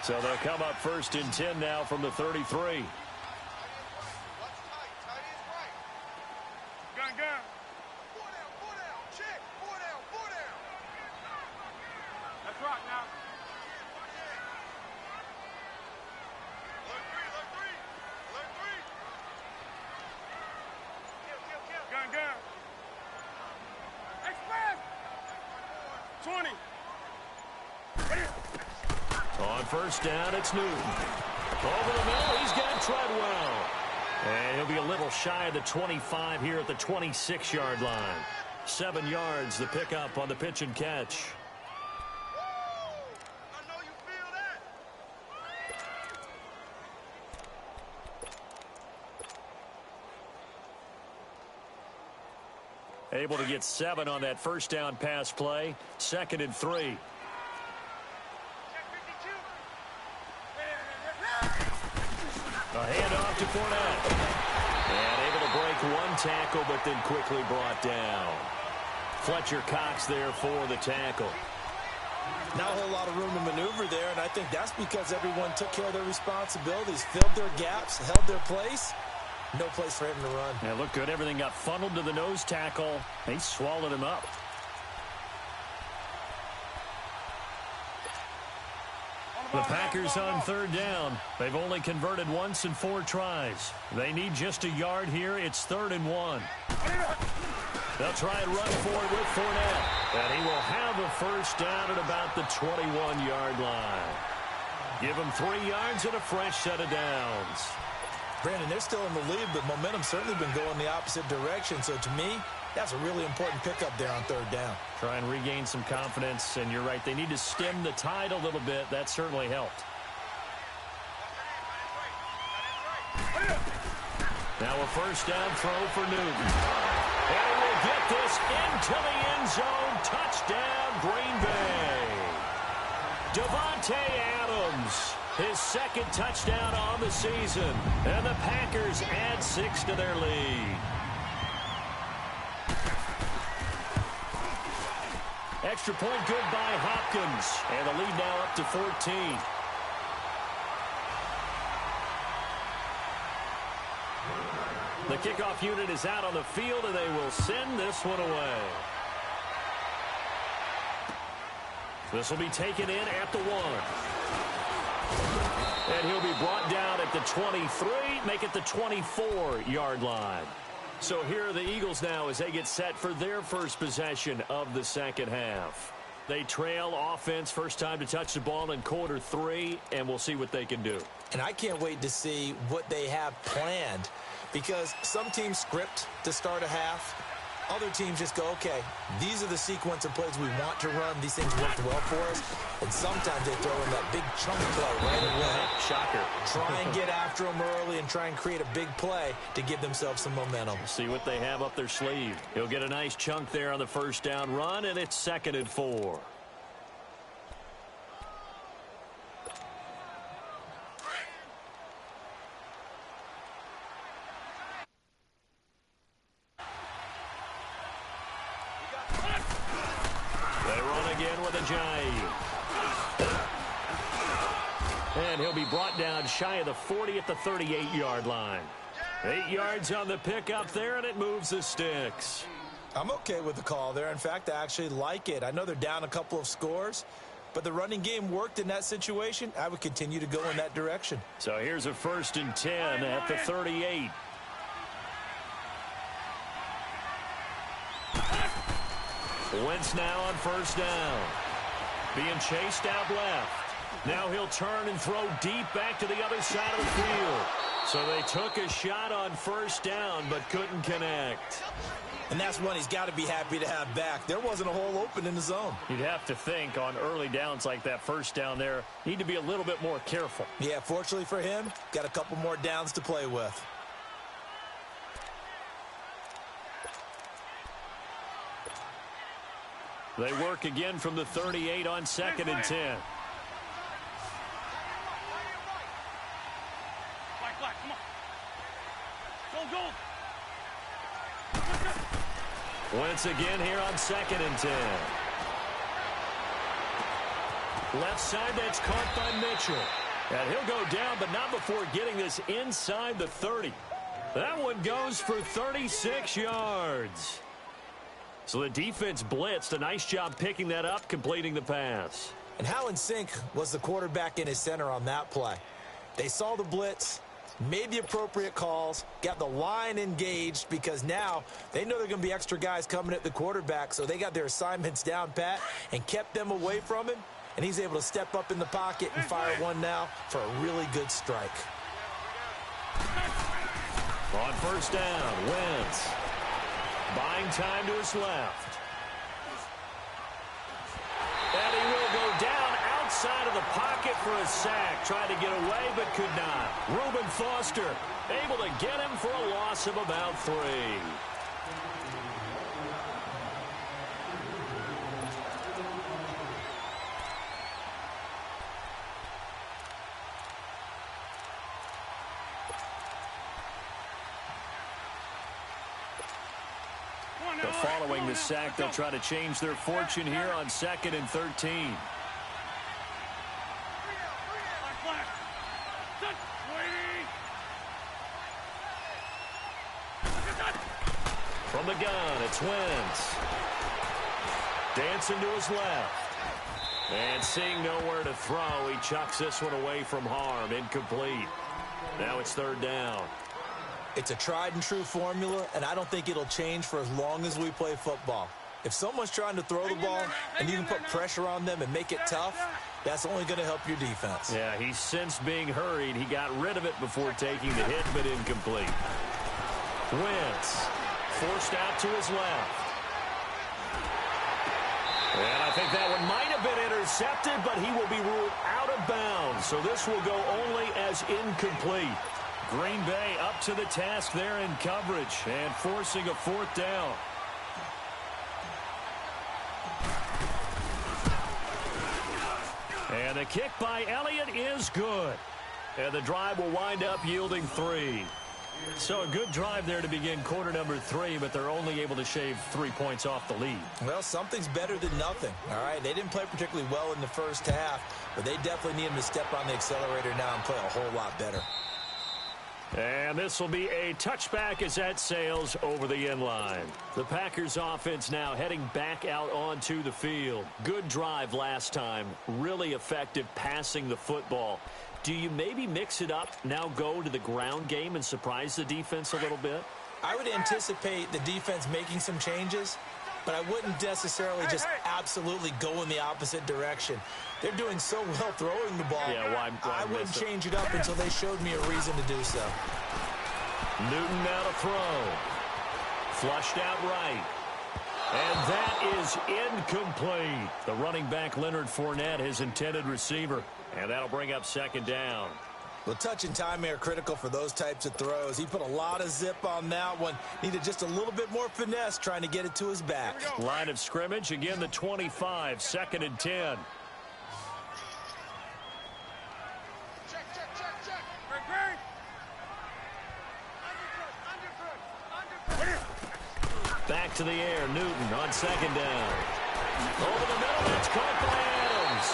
S3: So they'll come up 1st and 10 now from the 33. On 1st down, it's Newton. Over the middle, he's got Treadwell. And he'll be a little shy of the 25 here at the 26-yard line. 7 yards, the pickup on the pitch and catch.
S5: I know you feel that.
S3: Able to get 7 on that 1st down pass play. 2nd and 3. A handoff to Fournette. And able to break 1 tackle, but then quickly brought down. Fletcher Cox there for the tackle.
S4: Not a whole lot of room to maneuver there, and I think that's because everyone took care of their responsibilities, filled their gaps, held their place. No place for him to run.
S3: Yeah, looked good. Everything got funneled to the nose tackle. They swallowed him up. The Packers on 3rd down. They've only converted once in 4 tries. They need just a yard here. It's 3rd and 1. They'll try and run for it with Fournette. And he will have a 1st down at about the 21-yard line. Give him 3 yards and a fresh set of downs.
S4: Brandon, they're still in the lead, but momentum's certainly been going the opposite direction. So to me, that's a really important pickup there on 3rd down.
S3: Try and regain some confidence, and you're right. They need to stem the tide a little bit. That certainly helped. Now a 1st down throw for Newton. And he will get this into the end zone. Touchdown, Green Bay. Devontae Adams, his 2nd touchdown on the season. And the Packers add 6 to their lead. Extra point good by Hopkins. And the lead now up to 14. The kickoff unit is out on the field, and they will send this one away. This will be taken in at the 1. And he'll be brought down at the 23, make it the 24-yard line. So here are the Eagles now as they get set for their first possession of the 2nd half. They trail offense, first time to touch the ball in quarter 3, and we'll see what they can do.
S4: And I can't wait to see what they have planned, because some teams script to start a half. Other teams just go, okay, these are the sequence of plays we want to run. These things worked well for us. And sometimes they throw in that big chunk play right away.
S3: Shocker.
S4: Try and get after them early and try and create a big play to give themselves some momentum.
S3: See what they have up their sleeve. He'll get a nice chunk there on the 1st down run, and it's 2nd and 4. And he'll be brought down shy of the 40 at the 38-yard line. 8 yards on the pickup there, and it moves the sticks.
S4: I'm okay with the call there. In fact, I actually like it. I know they're down a couple of scores, but the running game worked in that situation. I would continue to go in that direction.
S3: So here's a 1st and 10 at the 38. Wentz now on 1st down. Being chased out left. Now he'll turn and throw deep back to the other side of the field. So they took a shot on first down, but couldn't connect.
S4: And that's one he's got to be happy to have back. There wasn't a hole open in the zone.
S3: You'd have to think on early downs like that first down there, need to be a little bit more careful.
S4: Yeah, fortunately for him, got a couple more downs to play with.
S3: They work again from the 38 on 2nd and 10.
S5: Black, come on. Go.
S3: Once again here on 2nd and 10. Left side, that's caught by Mitchell. And he'll go down, but not before getting this inside the 30. That one goes for 36 yards. So the defense blitzed. A nice job picking that up, completing the pass.
S4: And how in sync was the quarterback in his center on that play? They saw the blitz, made the appropriate calls, got the line engaged because now they know they're going to be extra guys coming at the quarterback, so they got their assignments down pat and kept them away from him, and he's able to step up in the pocket and fire one now for a really good strike.
S3: On first down, Wentz buying time to his left. And he will go down outside of the pocket for a sack. Tried to get away, but could not. Reuben Foster able to get him for a loss of about 3. But following the sack, they'll try to change their fortune here on 2nd and 13. From the gun, it's Wentz. Dancing to his left. And seeing nowhere to throw, he chucks this one away from harm. Incomplete. Now it's 3rd down.
S4: It's a tried and true formula, and I don't think it'll change for as long as we play football. If someone's trying to throw the ball and you can put pressure on them and make it tough, that's only going to help your defense.
S3: Yeah, he's sensed being hurried. He got rid of it before taking the hit, but incomplete. Wentz forced out to his left. And I think that one might have been intercepted, but he will be ruled out of bounds. So this will go only as incomplete. Green Bay up to the task there in coverage and forcing a 4th down. And the kick by Elliott is good. And the drive will wind up yielding 3. So a good drive there to begin quarter number 3, but they're only able to shave 3 points off the lead.
S4: Well, something's better than nothing. All right, they didn't play particularly well in the first half, but they definitely need them to step on the accelerator now and play a whole lot better.
S3: And this will be a touchback as that sails over the end line. The Packers offense now heading back out onto the field. Good drive last time. Really effective passing the football. Do you maybe mix it up, now go to the ground game and surprise the defense a little bit?
S4: I would anticipate the defense making some changes, but I wouldn't necessarily just absolutely go in the opposite direction. They're doing so well throwing the ball.
S3: Yeah, why
S4: I wouldn't change it up until they showed me a reason to do so.
S3: Newton now to throw. Flushed out right. And that is incomplete. The running back, Leonard Fournette, his intended receiver. And that'll bring up 2nd down.
S4: Well, touch and timing are critical for those types of throws. He put a lot of zip on that one. Needed just a little bit more finesse trying to get it to his back.
S3: Line of scrimmage, again the 25, 2nd and 10. Back to the air, Newton on 2nd down. Over the middle, that's caught by Adams.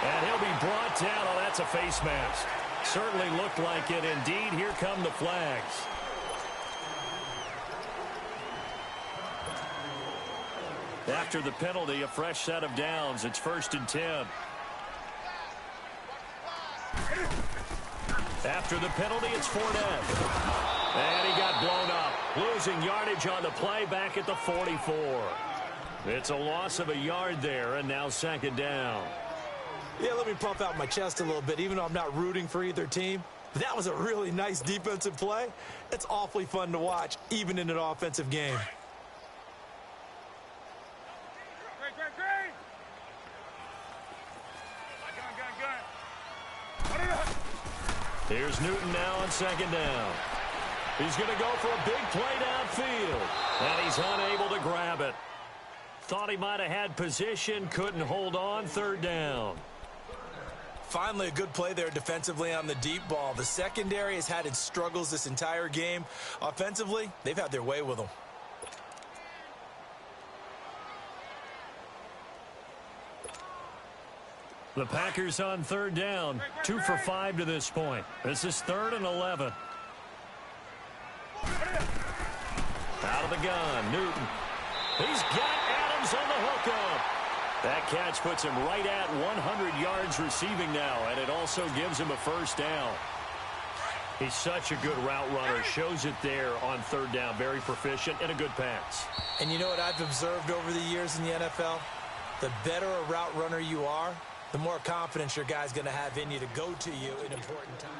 S3: And he'll be brought down. Oh, that's a face mask. Certainly looked like it. Indeed, here come the flags. After the penalty, a fresh set of downs. It's 1st and 10. After the penalty, it's Fournette. And he got blown up. Losing yardage on the play back at the 44. It's a loss of a yard there, and now 2nd down.
S4: Yeah, let me puff out my chest a little bit. Even though I'm not rooting for either team, That was a really nice defensive play. It's awfully fun to watch, even in an offensive game.
S5: Great.
S3: Here's Newton now on second down. He's going to go for a big play downfield, and he's unable to grab it. Thought he might have had position, couldn't hold on, third down.
S4: Finally, a good play there defensively on the deep ball. The secondary has had its struggles this entire game. Offensively, they've had their way with them.
S3: The Packers on third down, 2 for 5 to this point. This is 3rd and 11. Out of the gun, Newton. He's got Adams on the hookup. That catch puts him right at 100 yards receiving now, and it also gives him a first down. He's such a good route runner. Shows it there on third down. Very proficient and a good pass.
S4: And you know what I've observed over the years in the NFL? The better a route runner you are, the more confidence your guy's going to have in you to go to you in important times.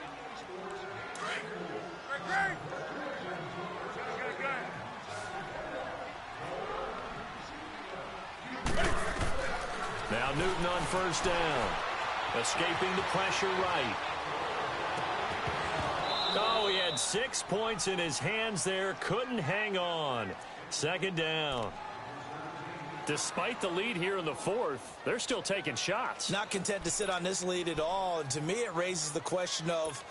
S5: Great.
S3: Now Newton on first down. Escaping the pressure right. Oh, he had 6 points in his hands there. Couldn't hang on. Second down. Despite the lead here in the fourth, they're still taking shots.
S4: Not content to sit on this lead at all. And to me, it raises the question of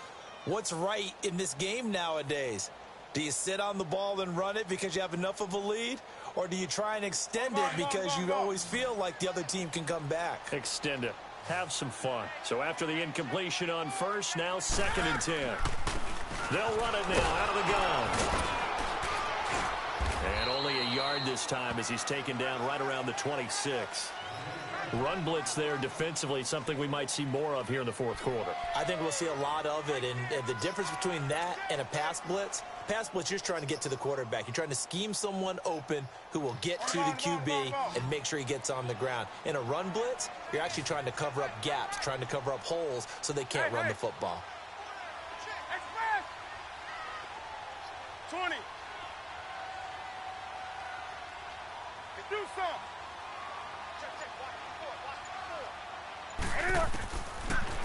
S4: what's right in this game nowadays. Do you sit on the ball and run it because you have enough of a lead? Or do you try and extend it because you always feel like the other team can come back?
S3: Extend it. Have some fun. So after the incompletion on first, now 2nd and 10. They'll run it now out of the gun. And only a yard this time as he's taken down right around the 26. Run blitz there defensively, something we might see more of here in the fourth quarter.
S4: I think we'll see a lot of it, and the difference between that and a pass blitz, you're just trying to get to the quarterback. You're trying to scheme someone open who will get to the QB and make sure he gets on the ground. In a run blitz, you're actually trying to cover up gaps, trying to cover up holes so they can't run the football.
S5: 20. Do something.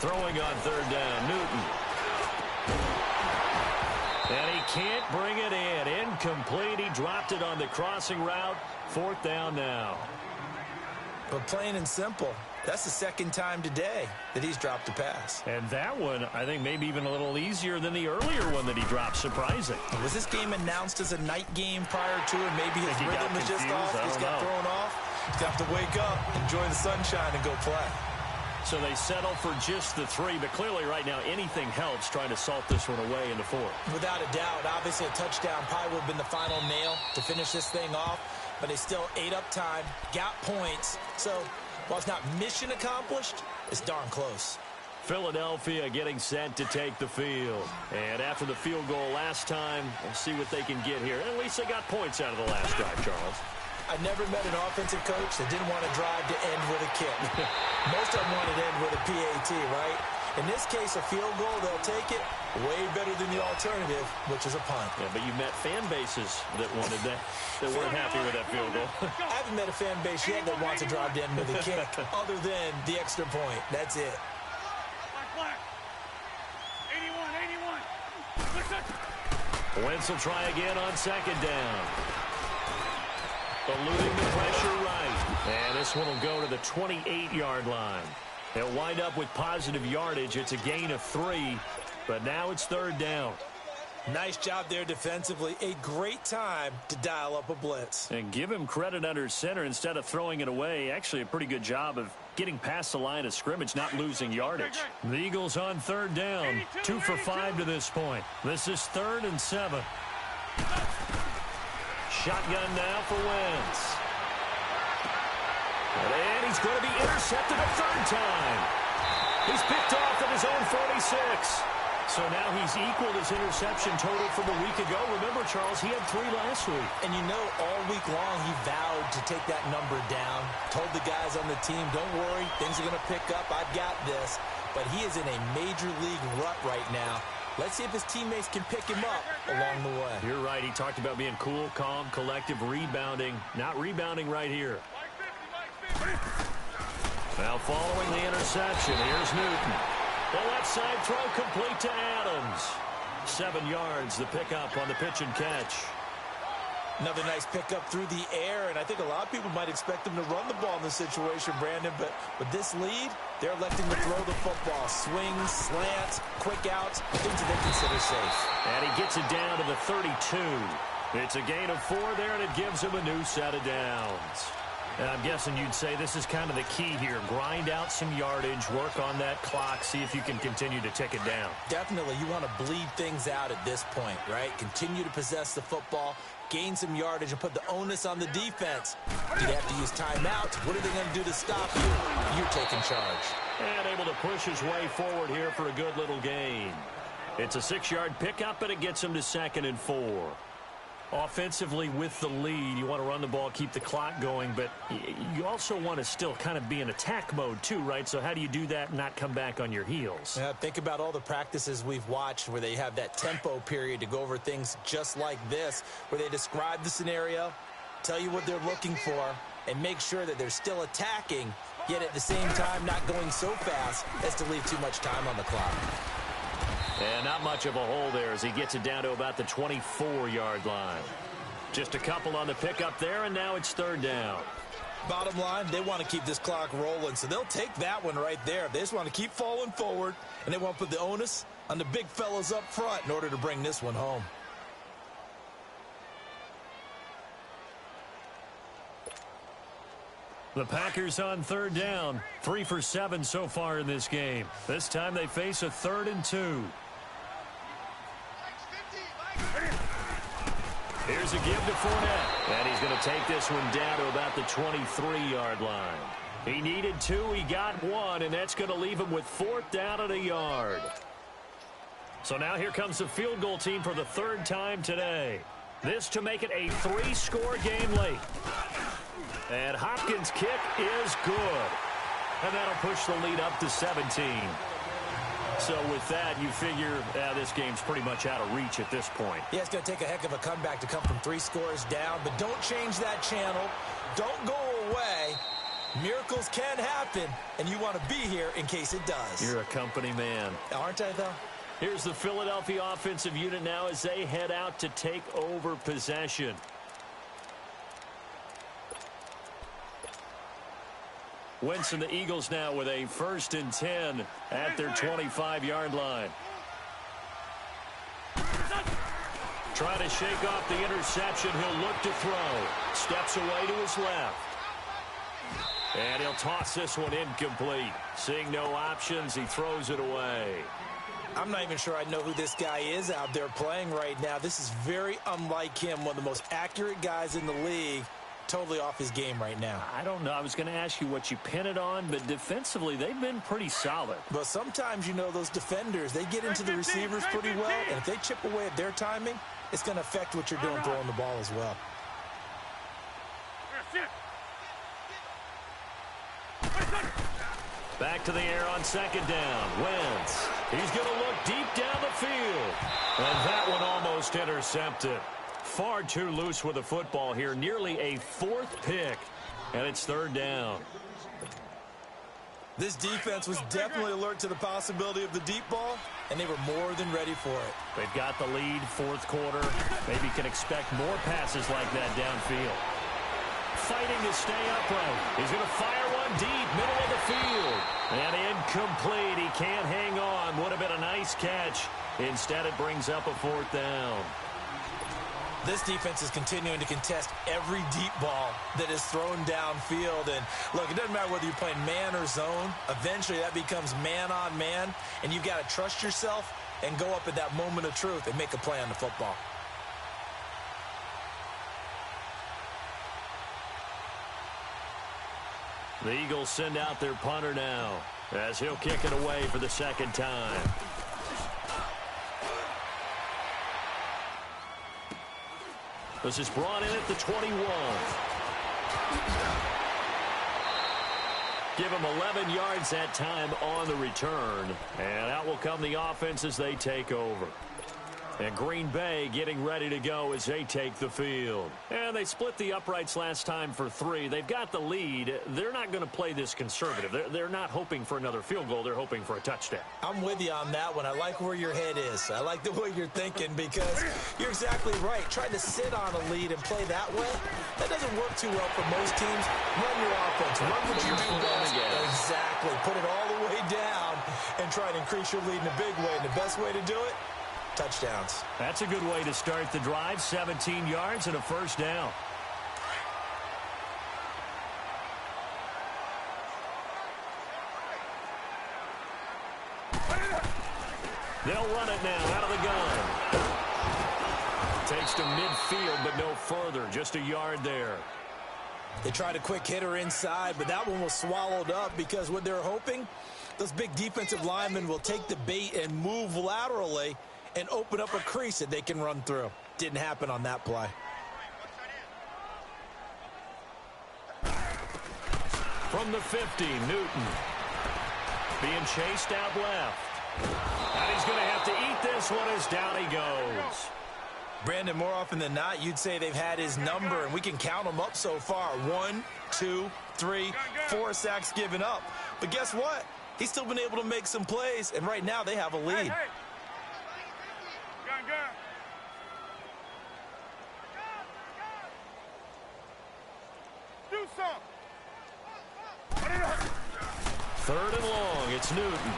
S3: Throwing on third down, Newton. And he can't bring it in. Incomplete. He dropped it on the crossing route. 4th down now.
S4: But plain and simple, that's the 2nd time today that he's dropped a pass.
S3: And that one, I think, maybe even a little easier than the earlier one that he dropped. Surprising.
S4: Was this game announced as a night game prior to it? Maybe his rhythm was just off. He's got thrown off. He's got to wake up, enjoy the sunshine, and go play.
S3: So they settle for just the 3, but clearly right now anything helps trying to salt this one away in the 4th.
S4: Without a doubt, obviously a touchdown probably would have been the final nail to finish this thing off, but they still ate up time, got points. So while it's not mission accomplished, it's darn close.
S3: Philadelphia getting set to take the field. And after the field goal last time, we'll see what they can get here. At least they got points out of the last drive, Charles.
S4: I never met an offensive coach that didn't want to drive to end with a kick. Most of them wanted to end with a PAT, right? In this case, a field goal, they'll take it way better than the alternative, which is a punt.
S3: Yeah, but you met fan bases that wanted that weren't happy with that field goal.
S4: I haven't met a fan base yet that wants to drive to end with a kick other than the extra point. That's it.
S5: Black. 81. Listen.
S3: Wentz will try again on 2nd down. Eluding the pressure right. And this one will go to the 28-yard line. They'll wind up with positive yardage. It's a gain of 3, but now it's 3rd down.
S4: Nice job there defensively. A great time to dial up a blitz.
S3: And give him credit under center instead of throwing it away. Actually, a pretty good job of getting past the line of scrimmage, not losing yardage. The Eagles on 3rd down. 2 for 5 to this point. This is 3rd and 7. Shotgun now for Wentz. And he's going to be intercepted a 3rd time. He's picked off at his own 46. So now he's equaled his interception total from a week ago. Remember, Charles, he had 3 last week.
S4: And you know, all week long he vowed to take that number down. Told the guys on the team, don't worry, things are going to pick up. I've got this. But he is in a major league rut right now. Let's see if his teammates can pick him up along the way.
S3: You're right. He talked about being cool, calm, collective, rebounding. Not rebounding right here. Now following the interception, here's Newton. The left side throw complete to Adams. 7 yards, the pickup on the pitch and catch.
S4: Another nice pickup through the air, and I think a lot of people might expect him to run the ball in this situation, Brandon, but with this lead, they're electing to throw the football. Swings, slants, quick outs, things that they consider safe.
S3: And he gets it down to the 32. It's a gain of 4 there, and it gives him a new set of downs. And I'm guessing you'd say this is kind of the key here. Grind out some yardage, work on that clock, see if you can continue to tick it down.
S4: Definitely, you want to bleed things out at this point, right? Continue to possess the football, gain some yardage, and put the onus on the defense. Do you have to use timeouts? What are they going to do to stop you? You're taking charge.
S3: And able to push his way forward here for a good little gain. It's a 6-yard pickup, and it gets him to 2nd and 4. Offensively with the lead, you want to run the ball, keep the clock going, but you also want to still kind of be in attack mode too, right? So how do you do that and not come back on your heels?
S4: Yeah, think about all the practices we've watched where they have that tempo period to go over things just like this, where they describe the scenario, tell you what they're looking for, and make sure that they're still attacking, yet at the same time not going so fast as to leave too much time on the clock.
S3: And not much of a hole there as he gets it down to about the 24-yard line. Just a couple on the pickup there, and now it's 3rd down.
S4: Bottom line, they want to keep this clock rolling, so they'll take that one right there. They just want to keep falling forward, and they want to put the onus on the big fellas up front in order to bring this one home.
S3: The Packers on 3rd down. 3 for 7 so far in this game. This time they face a 3rd and 2. Here's a give to Fournette. And he's going to take this one down to about the 23-yard line. He needed 2, he got 1, and that's going to leave him with 4th down and a yard. So now here comes the field goal team for the 3rd time today. This to make it a 3-score game late. And Hopkins' kick is good. And that'll push the lead up to 17. So with that, you figure this game's pretty much out of reach at this point.
S4: Yeah, it's going to take a heck of a comeback to come from 3 scores down, but don't change that channel. Don't go away. Miracles can happen, and you want to be here in case it does.
S3: You're a company man.
S4: Aren't I, though?
S3: Here's the Philadelphia offensive unit now as they head out to take over possession. Wentz and the Eagles now with a 1st and 10 at their 25-yard line. Trying to shake off the interception. He'll look to throw. Steps away to his left. And he'll toss this one incomplete. Seeing no options, he throws it away.
S4: I'm not even sure I know who this guy is out there playing right now. This is very unlike him, one of the most accurate guys in the league. Totally off his game right now.
S3: I don't know. I was going to ask you what you pin it on, but defensively, they've been pretty solid.
S4: But sometimes, you know, those defenders, they get into the receivers pretty well, and if they chip away at their timing, it's going to affect what you're doing throwing the ball as well.
S3: Back to the air on 2nd down. Wentz. He's going to look deep down the field. And that one almost intercepted. Far too loose with the football here. Nearly a 4th pick. And it's 3rd down.
S4: This defense was definitely alert to the possibility of the deep ball, and they were more than ready for it.
S3: They've got the lead, 4th quarter. Maybe can expect more passes like that downfield. Fighting to stay upright. He's going to fire one deep, middle of the field. And incomplete. He can't hang on. Would have been a nice catch. Instead, it brings up a 4th down.
S4: This defense is continuing to contest every deep ball that is thrown downfield. And, look, it doesn't matter whether you're playing man or zone. Eventually, that becomes man on man. And you've got to trust yourself and go up at that moment of truth and make a play on the football.
S3: The Eagles send out their punter now as he'll kick it away for the 2nd time. This is brought in at the 21. Give them 11 yards that time on the return. And out will come the offense as they take over. And Green Bay getting ready to go as they take the field. And they split the uprights last time for 3. They've got the lead. They're not going to play this conservative. They're not hoping for another field goal. They're hoping for a touchdown.
S4: I'm with you on that one. I like where your head is. I like the way you're thinking because you're exactly right. Trying to sit on a lead and play that way, that doesn't work too well for most teams. Run your offense. Run what you do best. Exactly. Put it all the way down and try to increase your lead in a big way. And the best way to do it, touchdowns.
S3: That's a good way to start the drive. 17 yards and a first down. They'll run it now out of the gun. Takes to midfield, but no further. Just a yard there.
S4: They tried a quick hitter inside, but that one was swallowed up because what they're hoping, those big defensive linemen will take the bait and move laterally and open up a crease that they can run through. Didn't happen on that play.
S3: From the 50, Newton. Being chased out left. And he's going to have to eat this one as down he goes.
S4: Brandon, more often than not, you'd say they've had his number, and we can count them up so far. 1, 2, 3, 4 sacks given up. But guess what? He's still been able to make some plays, and right now they have a lead.
S5: Hey. Do something.
S3: 3rd and long. It's Newton.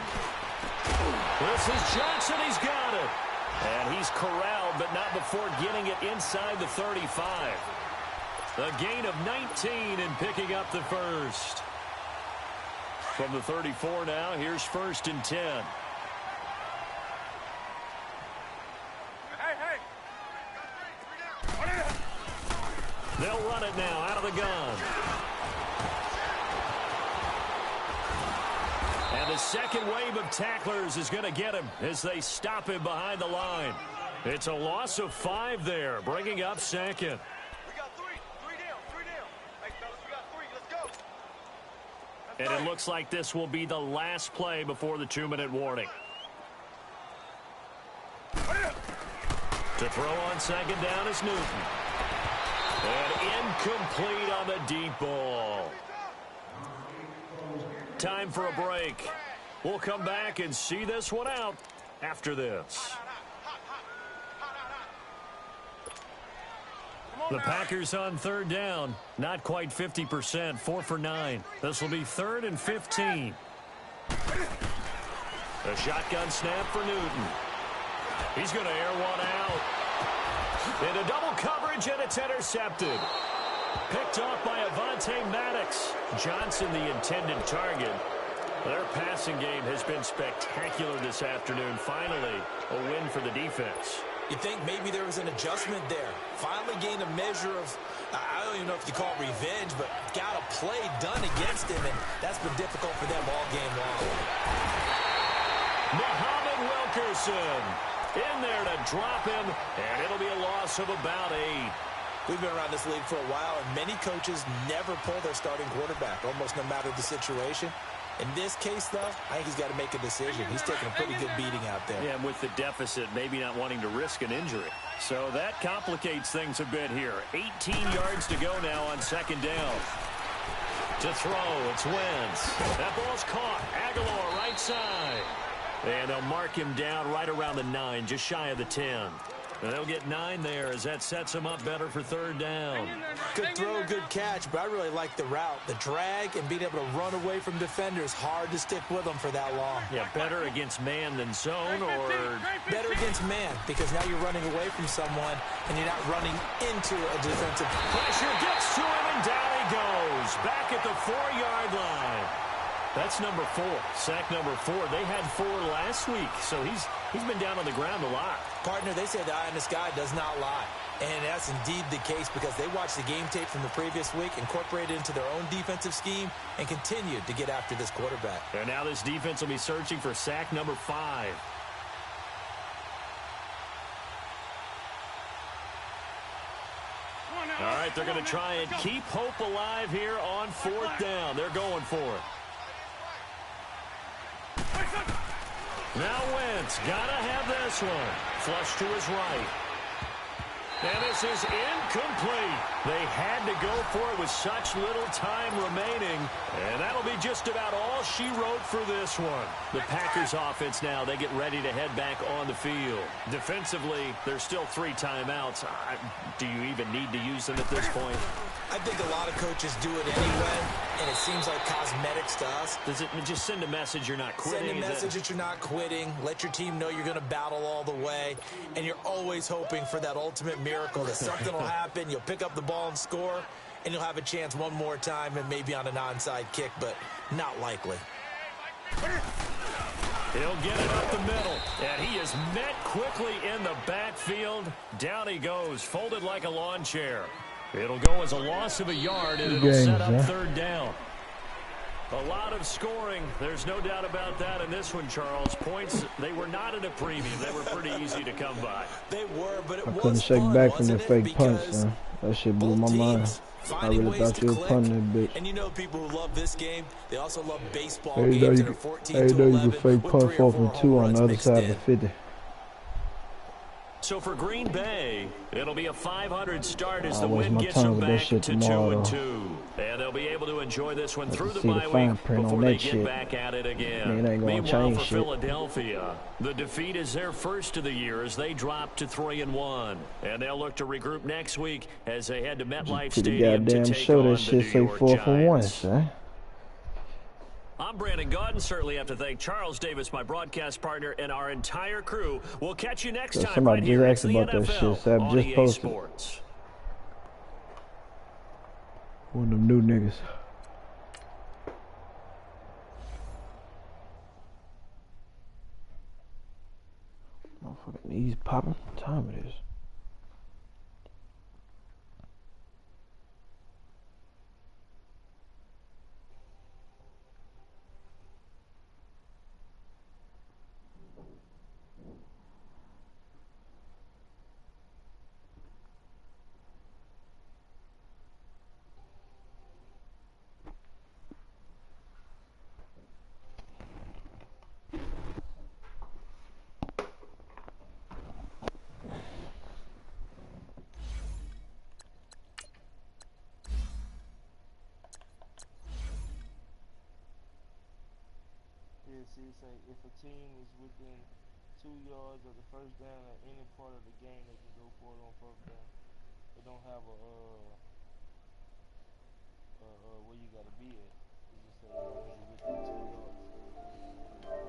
S3: This is Johnson. He's got it. And he's corralled, but not before getting it inside the 35. A gain of 19 and picking up the first. From the 34 now, here's 1st and 10.
S5: Hey.
S3: They'll run it now out of the gun. And the second wave of tacklers is going to get him as they stop him behind the line. It's a loss of 5 there, bringing up 2nd.
S5: We got 3 down. Hey, fellas, we got 3. Let's go.
S3: And it looks like this will be the last play before the 2-minute warning. To throw on 2nd down is Newton. And incomplete on the deep ball. Time for a break. We'll come back and see this one out after this. The Packers on 3rd down. Not quite 50%. 4 for 9. This will be 3rd and 15. A shotgun snap for Newton. He's going to air one out. Into double coverage, and it's intercepted. Picked off by Avonte Maddox. Johnson, the intended target. Their passing game has been spectacular this afternoon. Finally, a win for the defense.
S4: You think maybe there was an adjustment there. Finally gained a measure of, I don't even know if you call it revenge, but got a play done against him, and that's been difficult for them all game long.
S3: Muhammad Wilkerson in there to drop him, and it'll be a loss of about 8.
S4: We've been around this league for a while, and many coaches never pull their starting quarterback, almost no matter the situation. In this case, though, I think he's got to make a decision. He's taking a pretty good beating out there.
S3: Yeah, and with the deficit, maybe not wanting to risk an injury. So that complicates things a bit here. 18 yards to go now on 2nd down. To throw, it's Wentz. That ball's caught. Aguilar right side. And they'll mark him down right around the 9, just shy of the 10. And they'll get 9 there as that sets him up better for 3rd down.
S4: Good throw, good catch, but I really like the route. The drag and being able to run away from defenders, hard to stick with them for that long.
S3: Yeah, better against man than zone, or
S4: better against man, because now you're running away from someone and you're not running into a defensive.
S3: Pressure gets to him, and down he goes. Back at the 4-yard line. That's number 4, sack number 4. They had 4 last week, so he's been down on the ground a lot.
S4: Partner, they say the eye in the sky does not lie. And that's indeed the case because they watched the game tape from the previous week, incorporated it into their own defensive scheme, and continued to get after this quarterback.
S3: And now this defense will be searching for sack number 5. All right, they're going to try and keep hope alive here on 4th down. They're going for it. Now Wentz, gotta have this one. Flush to his right. And this is incomplete. They had to go for it with such little time remaining. And that'll be just about all she wrote for this one. The Packers offense now, they get ready to head back on the field. Defensively, there's still 3 timeouts. Do you even need to use them at this point?
S4: I think a lot of coaches do it anyway, and it seems like cosmetics to us.
S3: Does it just send a message you're not quitting?
S4: Send a message that you're not quitting. Let your team know you're going to battle all the way, and you're always hoping for that ultimate miracle that something will happen, you'll pick up the ball and score, and you'll have a chance one more time and maybe on an onside kick, but not likely.
S3: He'll get it up the middle, and he is met quickly in the backfield. Down he goes, folded like a lawn chair. It'll go as a loss of a yard, and it'll set up 3rd down. A lot of scoring. There's no doubt about that in this one, Charles. Points, they were not at a premium. They were pretty easy to come by.
S4: They were, but it
S1: I
S4: was
S1: couldn't shake
S4: fun,
S1: back from the fake
S4: because
S1: punch, man. That shit blew my mind. I really thought you were punting that bitch.
S4: And you know people who love this game, they also love baseball
S1: Hey,
S4: games
S1: you
S4: that are 14 to
S1: can
S4: 11
S1: fake
S4: with
S1: punch
S4: 3 or
S1: 4
S4: 4
S1: from 2
S4: home
S1: on
S4: runs
S1: the other
S4: mixed
S1: side
S4: in.
S1: of the 50.
S3: So for Green Bay, it'll be a 500 start as the
S1: I'll waste
S3: win
S1: my
S3: gets
S1: time
S3: them
S1: with that
S3: back
S1: shit
S3: to
S1: tomorrow,
S3: 2-2. And they'll be able to enjoy this one through the
S1: see the
S3: bye
S1: fine
S3: week
S1: print on
S3: before they
S1: that
S3: get
S1: shit.
S3: back at it again.
S1: Man, it ain't gonna
S3: Meanwhile,
S1: change
S3: for
S1: shit.
S3: Philadelphia, the defeat is their first of the year as they drop to 3-1. And they'll look to regroup next week as they head to MetLife
S1: Pretty
S3: Stadium to
S1: goddamn
S3: take
S1: sure
S3: on
S1: that
S3: the
S1: shit
S3: New
S1: say
S3: York
S1: 4 for 1,
S3: Giants.
S1: son.
S3: I'm Brandon Gaudin. Certainly have to thank Charles Davis, my broadcast partner, and our entire crew. We'll catch you next time
S1: Somebody
S3: right
S1: just
S3: here.
S1: asked
S3: It's the
S1: about that
S3: NFL
S1: shit, so I
S3: on
S1: just
S3: EA
S1: posted.
S3: Sports.
S1: One of them new niggas. Motherfucking knees popping. What time it is?
S6: Yeah, see, say if a team is within 2 yards of the first down at any part of the game, they can go for it on first down. They don't have a where you gotta be at. It just say as long as you're within